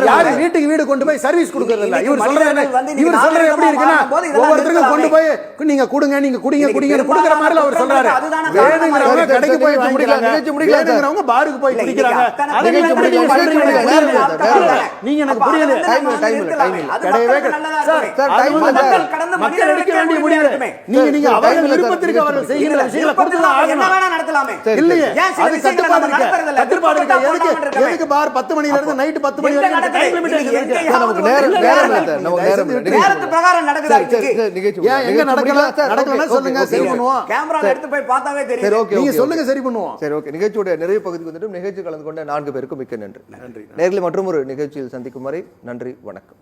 யாரு வீட்டுக்கு வீடு கொண்டு போய் சர்வீஸ் கொடுக்கறது இல்ல. இவர் சொல்றது எப்படி இருக்குன்னா, ஒவ்வொருத்தருக்கும் கொண்டு போய் நீங்க குடுங்க, நீங்க குடிங்க குடிங்கன்னு குடுக்குற மாதிரி அவர் சொல்றாரு. வேணுங்கறவங்க கடைக்கு போய் வாங்கி குடிக்கறாங்க, வேணுங்கறவங்க பாருக்கு போய் குடிக்கறாங்க. நீங்க எனக்கு புரியல. கிடையவே மக்கள் எடுக்க வேண்டிய முடிவு நீங்க அவர்கள் விருப்பத்திற்கு அவர்கள் செய்கிற விஷயங்களை கொடுத்து என்ன வேணா நடத்தலாமே. இல்லையே, அது கட்டுப்பாடு இருக்கு. கட்டுப்பாடு இருக்கு. எதுக்கு பார் 10 மணில இருந்து நைட் 10 மணி வரைக்கும் டைம் லிமிட்டேஷன் இருக்கு. நமக்கு நேரத்து பிரகாரம் நடக்குதா நிகழ்ச்சி? ஏன் எங்க நடக்கலன்னா சொல்லுங்க, சரி பண்ணுவோம். கேமரால எடுத்து போய் பார்த்தாவே தெரியும். நீங்க சொல்லுங்க, சரி பண்ணுவோம். சரி, ஓகே. நிகழ்ச்சியோட நிறைவு பகுதிக்கு வந்துட்டு நிகழ்ச்சி கலந்து கொண்ட 4 பேருக்கு மிக்க நன்றி. நேர்ல மற்றும் ஒரு நிகழ்ச்சியில் சந்திக்கும் வரை நன்றி, வணக்கம்.